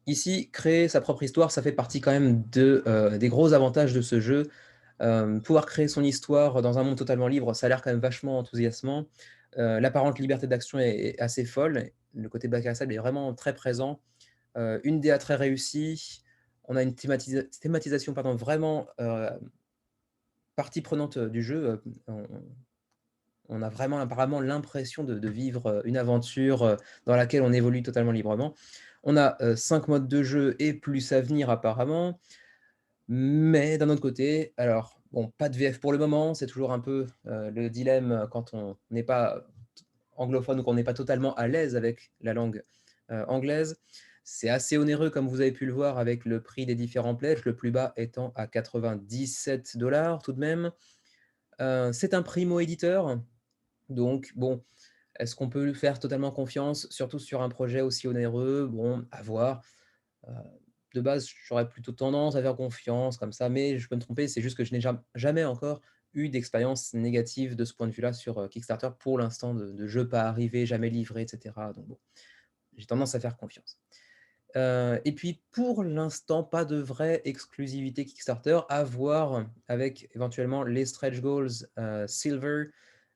ici, créer sa propre histoire, ça fait partie quand même des gros avantages de ce jeu. Pouvoir créer son histoire dans un monde totalement libre, ça a l'air quand même vachement enthousiasmant. L'apparente liberté d'action est assez folle. Le côté bac à sable est vraiment très présent. Une DA très réussie. On a une thématisation pardon, vraiment partie prenante du jeu. On a vraiment apparemment l'impression de vivre une aventure dans laquelle on évolue totalement librement. On a 5 modes de jeu et plus à venir apparemment. Mais d'un autre côté, alors, bon, pas de VF pour le moment, c'est toujours un peu le dilemme quand on n'est pas anglophone ou qu'on n'est pas totalement à l'aise avec la langue anglaise. C'est assez onéreux, comme vous avez pu le voir, avec le prix des différents pledges, le plus bas étant à 97 $ tout de même. C'est un primo-éditeur, donc bon, est-ce qu'on peut lui faire totalement confiance, surtout sur un projet aussi onéreux? Bon, à voir. De base, j'aurais plutôt tendance à faire confiance comme ça, mais je peux me tromper. C'est juste que je n'ai jamais encore eu d'expérience négative de ce point de vue-là sur Kickstarter pour l'instant, de jeux pas arrivés, jamais livrés, et cetera. Donc bon, j'ai tendance à faire confiance. Et puis pour l'instant, pas de vraie exclusivité Kickstarter, à voir avec éventuellement les stretch goals silver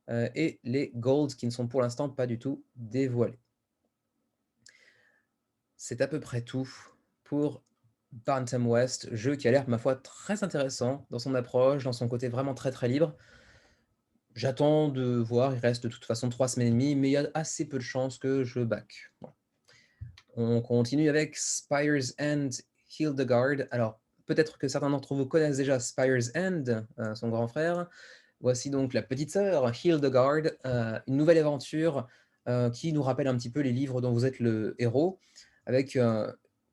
et les golds qui ne sont pour l'instant pas du tout dévoilés. C'est à peu près tout pour Bantam West, jeu qui a l'air, ma foi, très intéressant dans son approche, dans son côté vraiment très libre. J'attends de voir, il reste de toute façon 3 semaines et demie, mais il y a assez peu de chances que je back. Bon. On continue avec Spire's End Hildegard. Alors, peut-être que certains d'entre vous connaissent déjà Spire's End, son grand frère. Voici donc la petite sœur, Hildegard, une nouvelle aventure qui nous rappelle un petit peu les livres dont vous êtes le héros, avec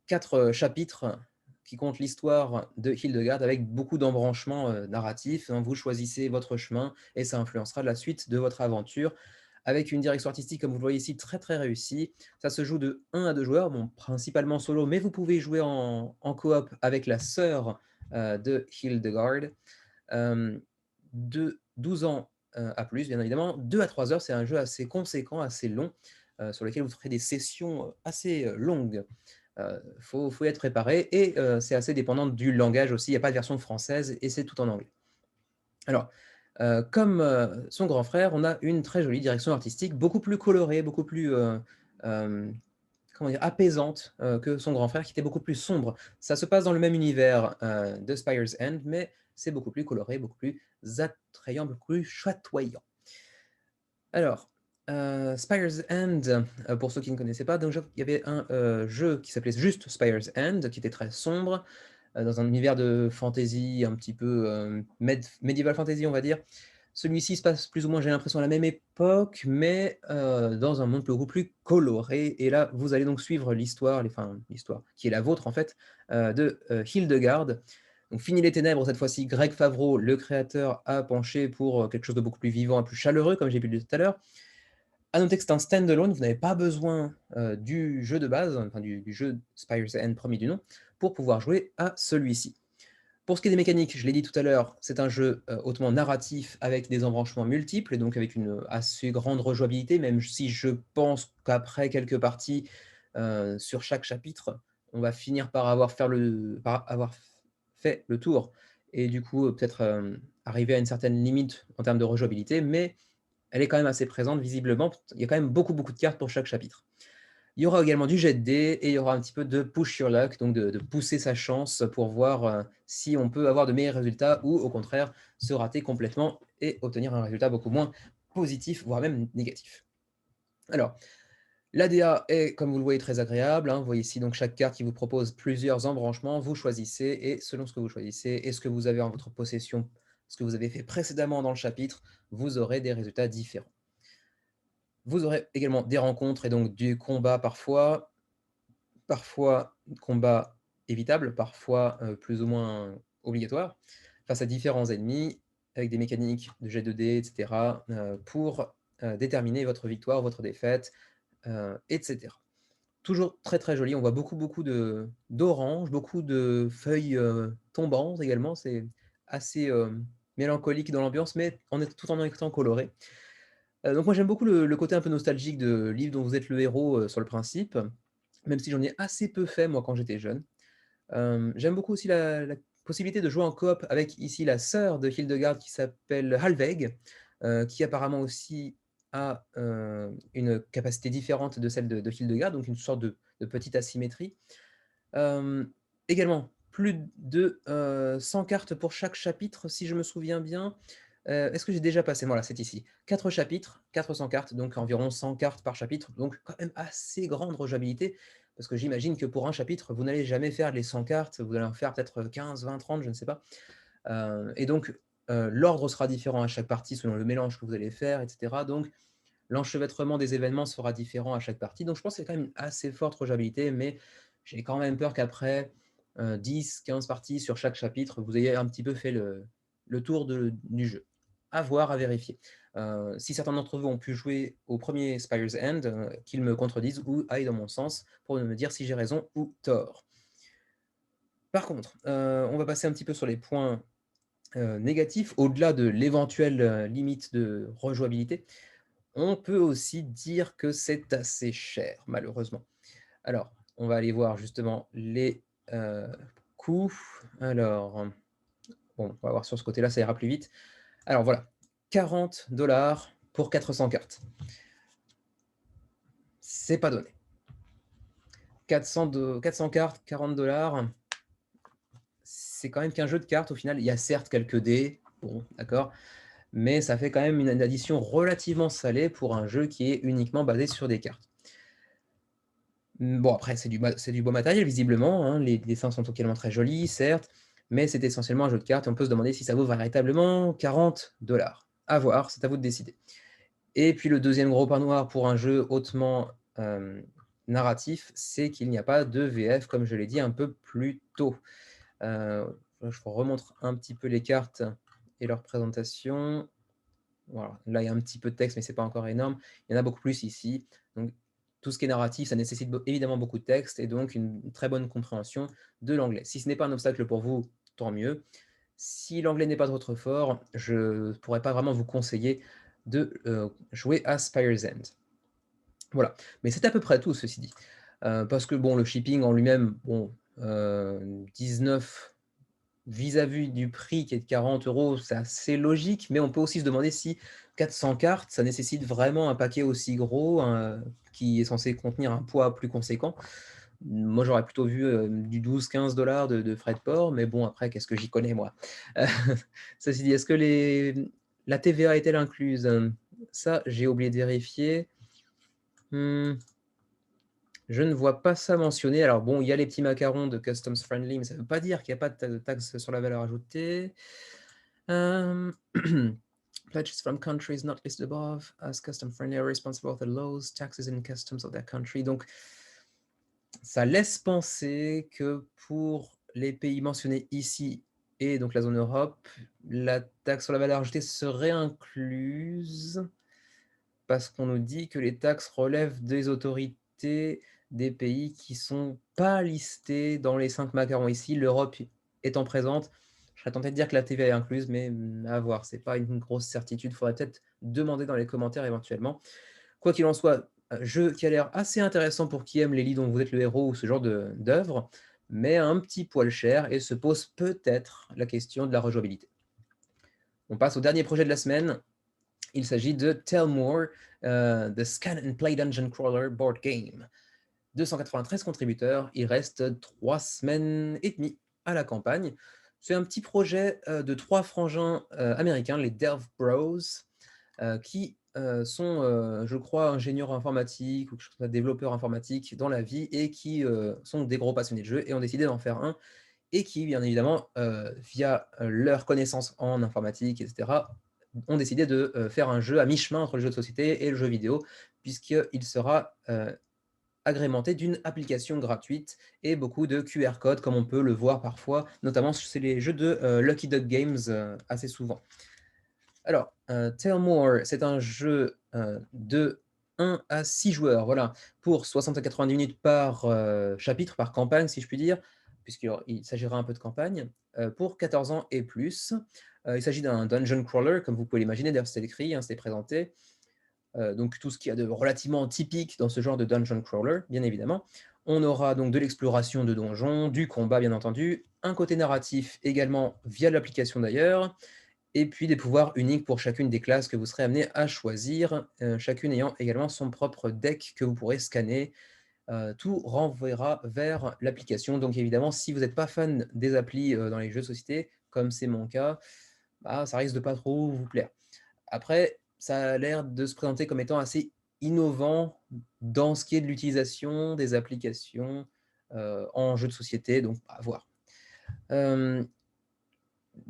4 chapitres qui comptent l'histoire de Hildegard, avec beaucoup d'embranchements narratifs. Vous choisissez votre chemin et ça influencera la suite de votre aventure, avec une direction artistique, comme vous le voyez ici, très réussie. Ça se joue de 1 à 2 joueurs, bon, principalement solo, mais vous pouvez jouer en coop avec la sœur de Hildegard. De 12 ans à plus, bien évidemment. 2 à 3 heures, c'est un jeu assez conséquent, assez long, sur lequel vous ferez des sessions assez longues. Faut y être préparé et c'est assez dépendant du langage aussi. Il n'y a pas de version française et c'est tout en anglais. Alors, comme son grand frère, on a une très jolie direction artistique, beaucoup plus colorée, beaucoup plus comment dire, apaisante que son grand frère, qui était beaucoup plus sombre. Ça se passe dans le même univers de Spire's End, mais c'est beaucoup plus coloré, beaucoup plus attrayant, beaucoup plus chatoyant. Alors, Spire's End, pour ceux qui ne connaissaient pas, donc, il y avait un jeu qui s'appelait juste Spire's End, qui était très sombre, dans un univers de fantasy un petit peu medieval fantasy, on va dire. Celui-ci se passe plus ou moins, j'ai l'impression, à la même époque, mais dans un monde beaucoup plus coloré. Et là, vous allez donc suivre l'histoire, l'histoire qui est la vôtre en fait, de Hildegard. Donc, fini les ténèbres, cette fois-ci, Greg Favreau, le créateur, a penché pour quelque chose de beaucoup plus vivant et plus chaleureux, comme j'ai pu le dire tout à l'heure. À noter que c'est un standalone, vous n'avez pas besoin, du jeu de base, enfin du jeu Spire's End premier du nom, pour pouvoir jouer à celui-ci. Pour ce qui est des mécaniques, je l'ai dit tout à l'heure, c'est un jeu, hautement narratif avec des embranchements multiples et donc avec une, assez grande rejouabilité, même si je pense qu'après quelques parties, sur chaque chapitre, on va finir par avoir fait le tour et du coup, peut-être, arriver à une certaine limite en termes de rejouabilité, mais elle est quand même assez présente visiblement. Il y a quand même beaucoup, beaucoup de cartes pour chaque chapitre. Il y aura également du jet de dés et il y aura un petit peu de push your luck, donc de pousser sa chance pour voir, si on peut avoir de meilleurs résultats ou au contraire se rater complètement et obtenir un résultat beaucoup moins positif, voire même négatif. Alors, l'ADA est, comme vous le voyez, très agréable, hein. Vous voyez ici donc chaque carte qui vous propose plusieurs embranchements, vous choisissez et selon ce que vous choisissez et ce que vous avez en votre possession, ce que vous avez fait précédemment dans le chapitre, vous aurez des résultats différents. Vous aurez également des rencontres et donc du combat parfois combat évitable, parfois, plus ou moins obligatoire, face à différents ennemis, avec des mécaniques de jet de dés et cetera, pour, déterminer votre victoire, votre défaite, et cetera. Toujours très, très joli, on voit beaucoup, beaucoup d'orange, beaucoup de feuilles, tombantes également, c'est assez, mélancolique dans l'ambiance, mais tout en étant coloré. Donc moi j'aime beaucoup le côté un peu nostalgique de livre dont vous êtes le héros, sur le principe, même si j'en ai assez peu fait moi quand j'étais jeune. J'aime beaucoup aussi la possibilité de jouer en coop avec ici la sœur de Hildegard qui s'appelle Halveg, qui apparemment aussi a, une capacité différente de celle de Hildegard, donc une sorte de petite asymétrie. Hem, Également, plus de, 100 cartes pour chaque chapitre, si je me souviens bien. Est-ce que j'ai déjà passé? Voilà, c'est ici. 4 chapitres, 400 cartes, donc environ 100 cartes par chapitre, donc quand même assez grande rejouabilité. Parce que j'imagine que pour un chapitre, vous n'allez jamais faire les 100 cartes, vous allez en faire peut-être 15, 20, 30, je ne sais pas. Et donc, l'ordre sera différent à chaque partie selon le mélange que vous allez faire et cetera. Donc l'enchevêtrement des événements sera différent à chaque partie. Donc je pense que c'est quand même une assez forte rejouabilité, mais j'ai quand même peur qu'après 10-15 parties sur chaque chapitre, vous ayez un petit peu fait le tour du jeu. À voir, à vérifier. Si certains d'entre vous ont pu jouer au premier Spire's End, qu'ils me contredisent ou aillent dans mon sens pour me dire si j'ai raison ou tort. Par contre, on va passer un petit peu sur les points négatifs, au-delà de l'éventuelle limite de rejouabilité. On peut aussi dire que c'est assez cher, malheureusement. Alors, on va aller voir justement les, coûts. Alors, bon, on va voir sur ce côté-là, ça ira plus vite. Alors voilà, 40 $ pour 400 cartes. C'est pas donné. 400 cartes, 40 $, c'est quand même qu'un jeu de cartes au final. Il y a certes quelques dés, bon, d'accord, mais ça fait quand même une addition relativement salée pour un jeu qui est uniquement basé sur des cartes. Bon, après, c'est du beau matériel visiblement, hein, les dessins sont également très jolis, certes, mais c'est essentiellement un jeu de cartes et on peut se demander si ça vaut véritablement 40 $. À voir, c'est à vous de décider. Et puis le deuxième gros point noir pour un jeu hautement, narratif, c'est qu'il n'y a pas de VF comme je l'ai dit un peu plus tôt. Je vous remontre un petit peu les cartes et leur présentation. Voilà, là, il y a un petit peu de texte, mais c'est pas encore énorme. Il y en a beaucoup plus ici. Donc, tout ce qui est narratif, ça nécessite évidemment beaucoup de texte et donc une très bonne compréhension de l'anglais. Si ce n'est pas un obstacle pour vous, tant mieux. Si l'anglais n'est pas votre fort, je ne pourrais pas vraiment vous conseiller de jouer à Spire's End. Voilà, mais c'est à peu près tout, ceci dit. Parce que bon, le shipping en lui-même, bon, 19 vis-à-vis du prix qui est de 40 €, c'est assez logique, mais on peut aussi se demander si 400 cartes, ça nécessite vraiment un paquet aussi gros, qui est censé contenir un poids plus conséquent. Moi, j'aurais plutôt vu, du 12-15 $ de frais de port, mais bon, après, qu'est-ce que j'y connais, moi? Heu, Ceci dit, est-ce que la TVA est-elle incluse? Ça, j'ai oublié de vérifier. Mmh. Je ne vois pas ça mentionné. Alors bon, il y a les petits macarons de Customs Friendly, mais ça ne veut pas dire qu'il y a pas de taxe sur la valeur ajoutée. Hem, Pledges from countries not listed above as custom friendly are responsible for the laws, taxes and customs of their country. Donc ça laisse penser que pour les pays mentionnés ici et donc la zone Europe, la taxe sur la valeur ajoutée serait incluse. parce qu'on nous dit que les taxes relèvent des autorités des pays qui sont pas listés dans les 5 macarons ici, l'Europe étant présente. Je serais tenté de dire que la TVA est incluse, mais à voir, c'est pas une grosse certitude. Il faudrait peut-être demander dans les commentaires éventuellement. Quoi qu'il en soit, jeu qui a l'air assez intéressant pour qui aime les lits dont vous êtes le héros ou ce genre d'œuvre, mais un petit poil cher et se pose peut-être la question de la rejouabilité. On passe au dernier projet de la semaine. Il s'agit de Tell More, The Scan and Play Dungeon Crawler Board Game. 293 contributeurs, il reste 3 semaines et demie à la campagne. C'est un petit projet de 3 frangins américains, les Delve Bros, qui sont, je crois, ingénieurs informatiques ou développeurs informatiques dans la vie et qui sont des gros passionnés de jeu et ont décidé d'en faire un et qui, bien évidemment, via leur connaissance en informatique, etc., ont décidé de faire un jeu à mi-chemin entre le jeu de société et le jeu vidéo, puisqu'il sera agrémenté d'une application gratuite et beaucoup de QR codes, comme on peut le voir parfois, notamment c'est les jeux de Lucky Duck Games assez souvent. Alors, Tell More, c'est un jeu de 1 à 6 joueurs, voilà, pour 60 à 90 minutes par chapitre, par campagne, si je puis dire, puisqu'il s'agira un peu de campagne, pour 14 ans et plus. Il s'agit d'un dungeon crawler, comme vous pouvez l'imaginer, d'ailleurs c'est écrit, hein, c'est présenté. Donc tout ce qu'il y a de relativement typique dans ce genre de dungeon crawler, bien évidemment. On aura donc de l'exploration de donjons, du combat, bien entendu, un côté narratif également via l'application d'ailleurs, et puis des pouvoirs uniques pour chacune des classes que vous serez amené à choisir, chacune ayant également son propre deck que vous pourrez scanner. Tout renverra vers l'application. Donc évidemment, si vous n'êtes pas fan des applis dans les jeux de société, comme c'est mon cas, bah, ça risque de pas trop vous plaire. Après, ça a l'air de se présenter comme étant assez innovant dans ce qui est de l'utilisation des applications en jeu de société, donc à voir.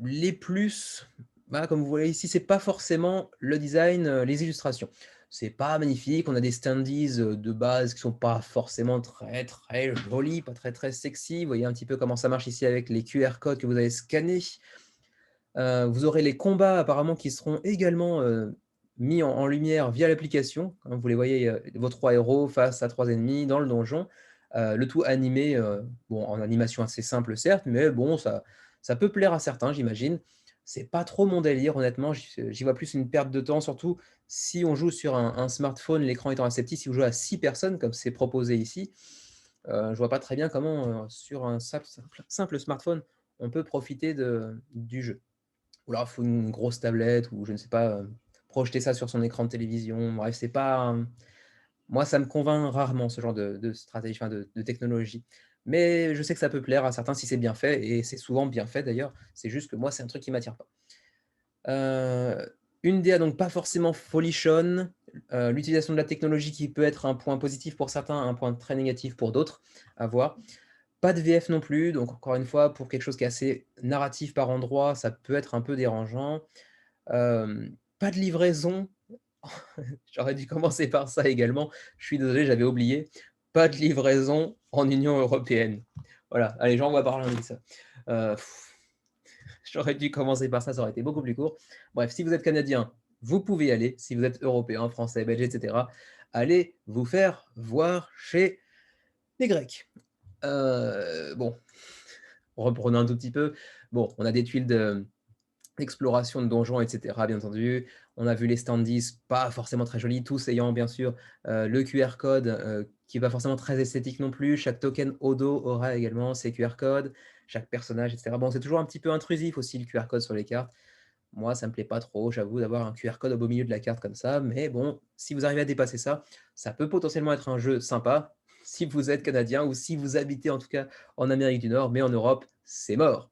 Les plus, bah, comme vous voyez ici, c'est pas forcément le design, les illustrations. C'est pas magnifique, on a des standees, de base qui sont pas forcément très, très jolis, pas très, très sexy. Vous voyez un petit peu comment ça marche ici avec les QR codes que vous allez scanner. Vous aurez les combats apparemment qui seront également, mis en lumière via l'application, hein. Vous les voyez, vos 3 héros face à 3 ennemis dans le donjon, le tout animé, bon, en animation assez simple certes, mais bon, ça peut plaire à certains, j'imagine. C'est pas trop mon délire honnêtement, j'y vois plus une perte de temps, surtout si on joue sur un smartphone, l'écran étant assez petit. Si vous jouez à 6 personnes comme c'est proposé ici, je vois pas très bien comment, sur un simple smartphone, on peut profiter du jeu. Ou alors il faut une grosse tablette ou je ne sais pas, projeter ça sur son écran de télévision. Bref, c'est pas, moi ça me convainc rarement ce genre de stratégie, enfin de technologie. Mais je sais que ça peut plaire à certains si c'est bien fait et c'est souvent bien fait d'ailleurs. C'est juste que moi, c'est un truc qui m'attire pas. Une DA donc pas forcément folichonne, l'utilisation de la technologie qui peut être un point positif pour certains, un point très négatif pour d'autres, à voir. Pas de VF non plus, donc encore une fois, pour quelque chose qui est assez narratif par endroits, ça peut être un peu dérangeant. Pas de livraison, j'aurais dû commencer par ça également. Je suis désolé, j'avais oublié. Pas de livraison en Union européenne. Voilà, allez, j'envoie par lundi ça. Heu, J'aurais dû commencer par ça, ça aurait été beaucoup plus court. Bref, si vous êtes canadien, vous pouvez y aller. Si vous êtes européen, français, belge, et cetera, allez vous faire voir chez les Grecs. Bon, reprenons un tout petit peu. Bon, on a des tuiles d'exploration de donjons, et cetera, bien entendu. On a vu les standees, pas forcément très jolis, tous ayant bien sûr le QR code qui n'est pas forcément très esthétique non plus. Chaque token Odo aura également ses QR codes, chaque personnage, et cetera. Bon, c'est toujours un petit peu intrusif aussi le QR code sur les cartes. Moi, ça me plaît pas trop, j'avoue, d'avoir un QR code au beau milieu de la carte comme ça. Mais bon, si vous arrivez à dépasser ça, ça peut potentiellement être un jeu sympa si vous êtes canadien ou si vous habitez en tout cas en Amérique du Nord, mais en Europe, c'est mort.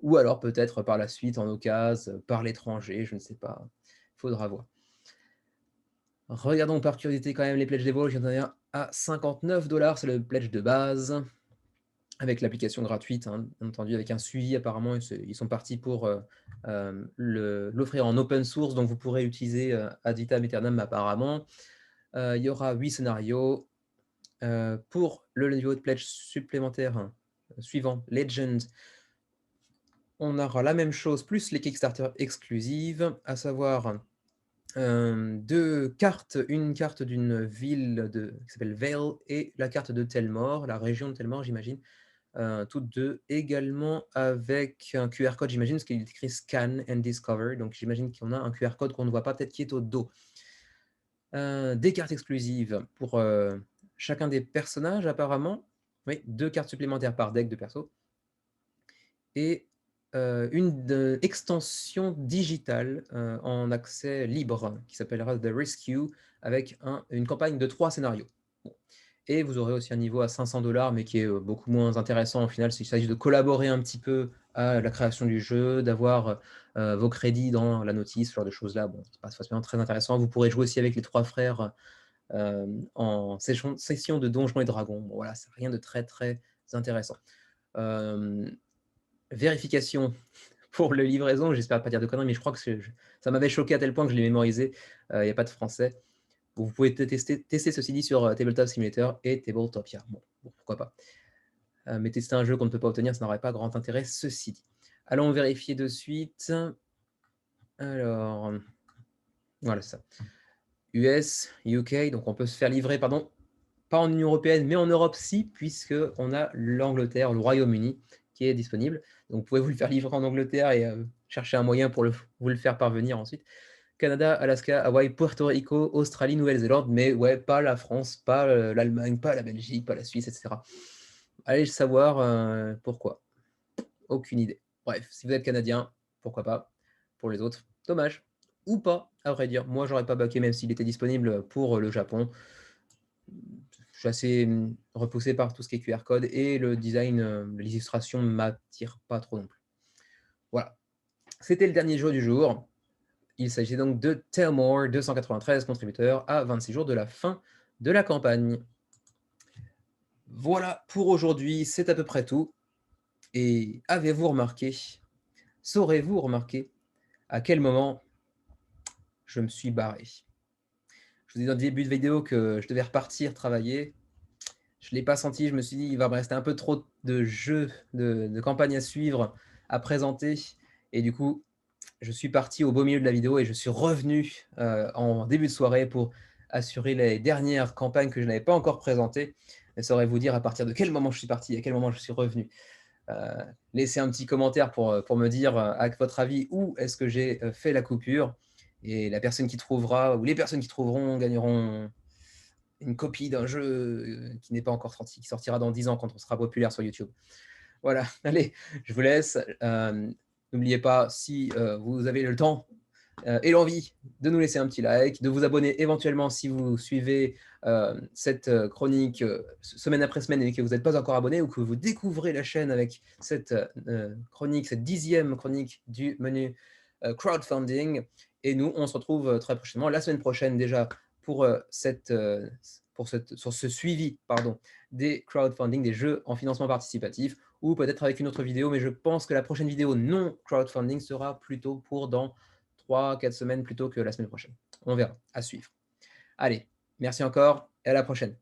Ou alors peut-être par la suite en occasion, par l'étranger, je ne sais pas. Il faudra voir. Regardons par curiosité quand même les pledges d'Evo. J'en ai un à 59 $, c'est le pledge de base, avec l'application gratuite, hein, bien entendu, avec un suivi apparemment. Ils sont partis pour l'offrir en open source, donc vous pourrez l'utiliser ad vitam aeternam apparemment. Il y aura 8 scénarios. Pour le niveau de pledge supplémentaire suivant, Legend, on aura la même chose, plus les Kickstarter exclusives, à savoir 2 cartes, une carte d'une ville qui s'appelle Vale et la carte de Telmore, la région de Telmore, j'imagine. Toutes 2 également avec un QR code, j'imagine, parce qu'il est écrit Scan and Discover, donc j'imagine qu'on a un QR code qu'on ne voit pas, peut-être qui est au dos. Des cartes exclusives pour chacun des personnages, apparemment. Oui, 2 cartes supplémentaires par deck de perso. Et une extension digitale en accès libre qui s'appellera The Rescue avec une campagne de 3 scénarios. Bon. Et vous aurez aussi un niveau à 500 $, mais qui est beaucoup moins intéressant au final, s'il s'agit de collaborer un petit peu à la création du jeu, d'avoir vos crédits dans la notice, ce genre de choses-là. Bon, c'est pas forcément très intéressant. Vous pourrez jouer aussi avec les 3 frères en session de Donjons et Dragons. Bon, voilà, c'est rien de très très intéressant. Vérification pour les livraisons, j'espère pas dire de conneries, mais je crois que ça m'avait choqué à tel point que je l'ai mémorisé. Il n'y a pas de français. Vous pouvez tester ceci dit sur Tabletop Simulator et Tabletopia. Bon, pourquoi pas. Mais tester un jeu qu'on ne peut pas obtenir, ça n'aurait pas grand intérêt, ceci dit. Allons vérifier de suite. Alors, voilà ça. US, UK, donc on peut se faire livrer, pardon, pas en Union Européenne, mais en Europe si, puisqu'on a l'Angleterre, le Royaume-Uni qui est disponible. Donc vous pouvez vous le faire livrer en Angleterre et chercher un moyen pour vous le faire parvenir ensuite. Canada, Alaska, Hawaï, Puerto Rico, Australie, Nouvelle-Zélande, mais ouais, pas la France, pas l'Allemagne, pas la Belgique, pas la Suisse, etc. Allez savoir pourquoi. Aucune idée. Bref, si vous êtes Canadien, pourquoi pas. Pour les autres, dommage. Ou pas, à vrai dire. Moi, j'aurais pas baqué même s'il était disponible pour le Japon. Je suis assez repoussé par tout ce qui est QR code et le design, l'illustration ne m'attire pas trop non plus. Voilà. C'était le dernier jeu du jour. Il s'agit donc de Telmore, 293 contributeurs à 26 jours de la fin de la campagne. Voilà pour aujourd'hui, c'est à peu près tout. Et avez-vous remarqué, saurez-vous remarquer à quel moment je me suis barré? Je vous ai dit dans le début de vidéo que je devais repartir travailler. Je ne l'ai pas senti, je me suis dit, il va me rester un peu trop de jeux, de campagnes à suivre, à présenter. Et du coup, je suis parti au beau milieu de la vidéo et je suis revenu en début de soirée pour assurer les dernières campagnes que je n'avais pas encore présentées. Et saurez-vous dire à partir de quel moment je suis parti, à quel moment je suis revenu. Laissez un petit commentaire pour me dire, à votre avis, où est-ce que j'ai fait la coupure. Et la personne qui trouvera, ou les personnes qui trouveront, gagneront une copie d'un jeu qui n'est pas encore sorti, qui sortira dans 10 ans quand on sera populaire sur YouTube. Voilà, allez, je vous laisse. N'oubliez pas, si vous avez le temps et l'envie, de nous laisser un petit like, de vous abonner éventuellement si vous suivez cette chronique semaine après semaine et que vous n'êtes pas encore abonné ou que vous découvrez la chaîne avec cette chronique, cette 10e chronique du menu crowdfunding. Et nous, on se retrouve très prochainement, la semaine prochaine déjà, pour, sur ce suivi des crowdfunding, des jeux en financement participatif, ou peut-être avec une autre vidéo, mais je pense que la prochaine vidéo non crowdfunding sera plutôt pour dans 3-4 semaines plutôt que la semaine prochaine. On verra, à suivre. Allez, merci encore et à la prochaine.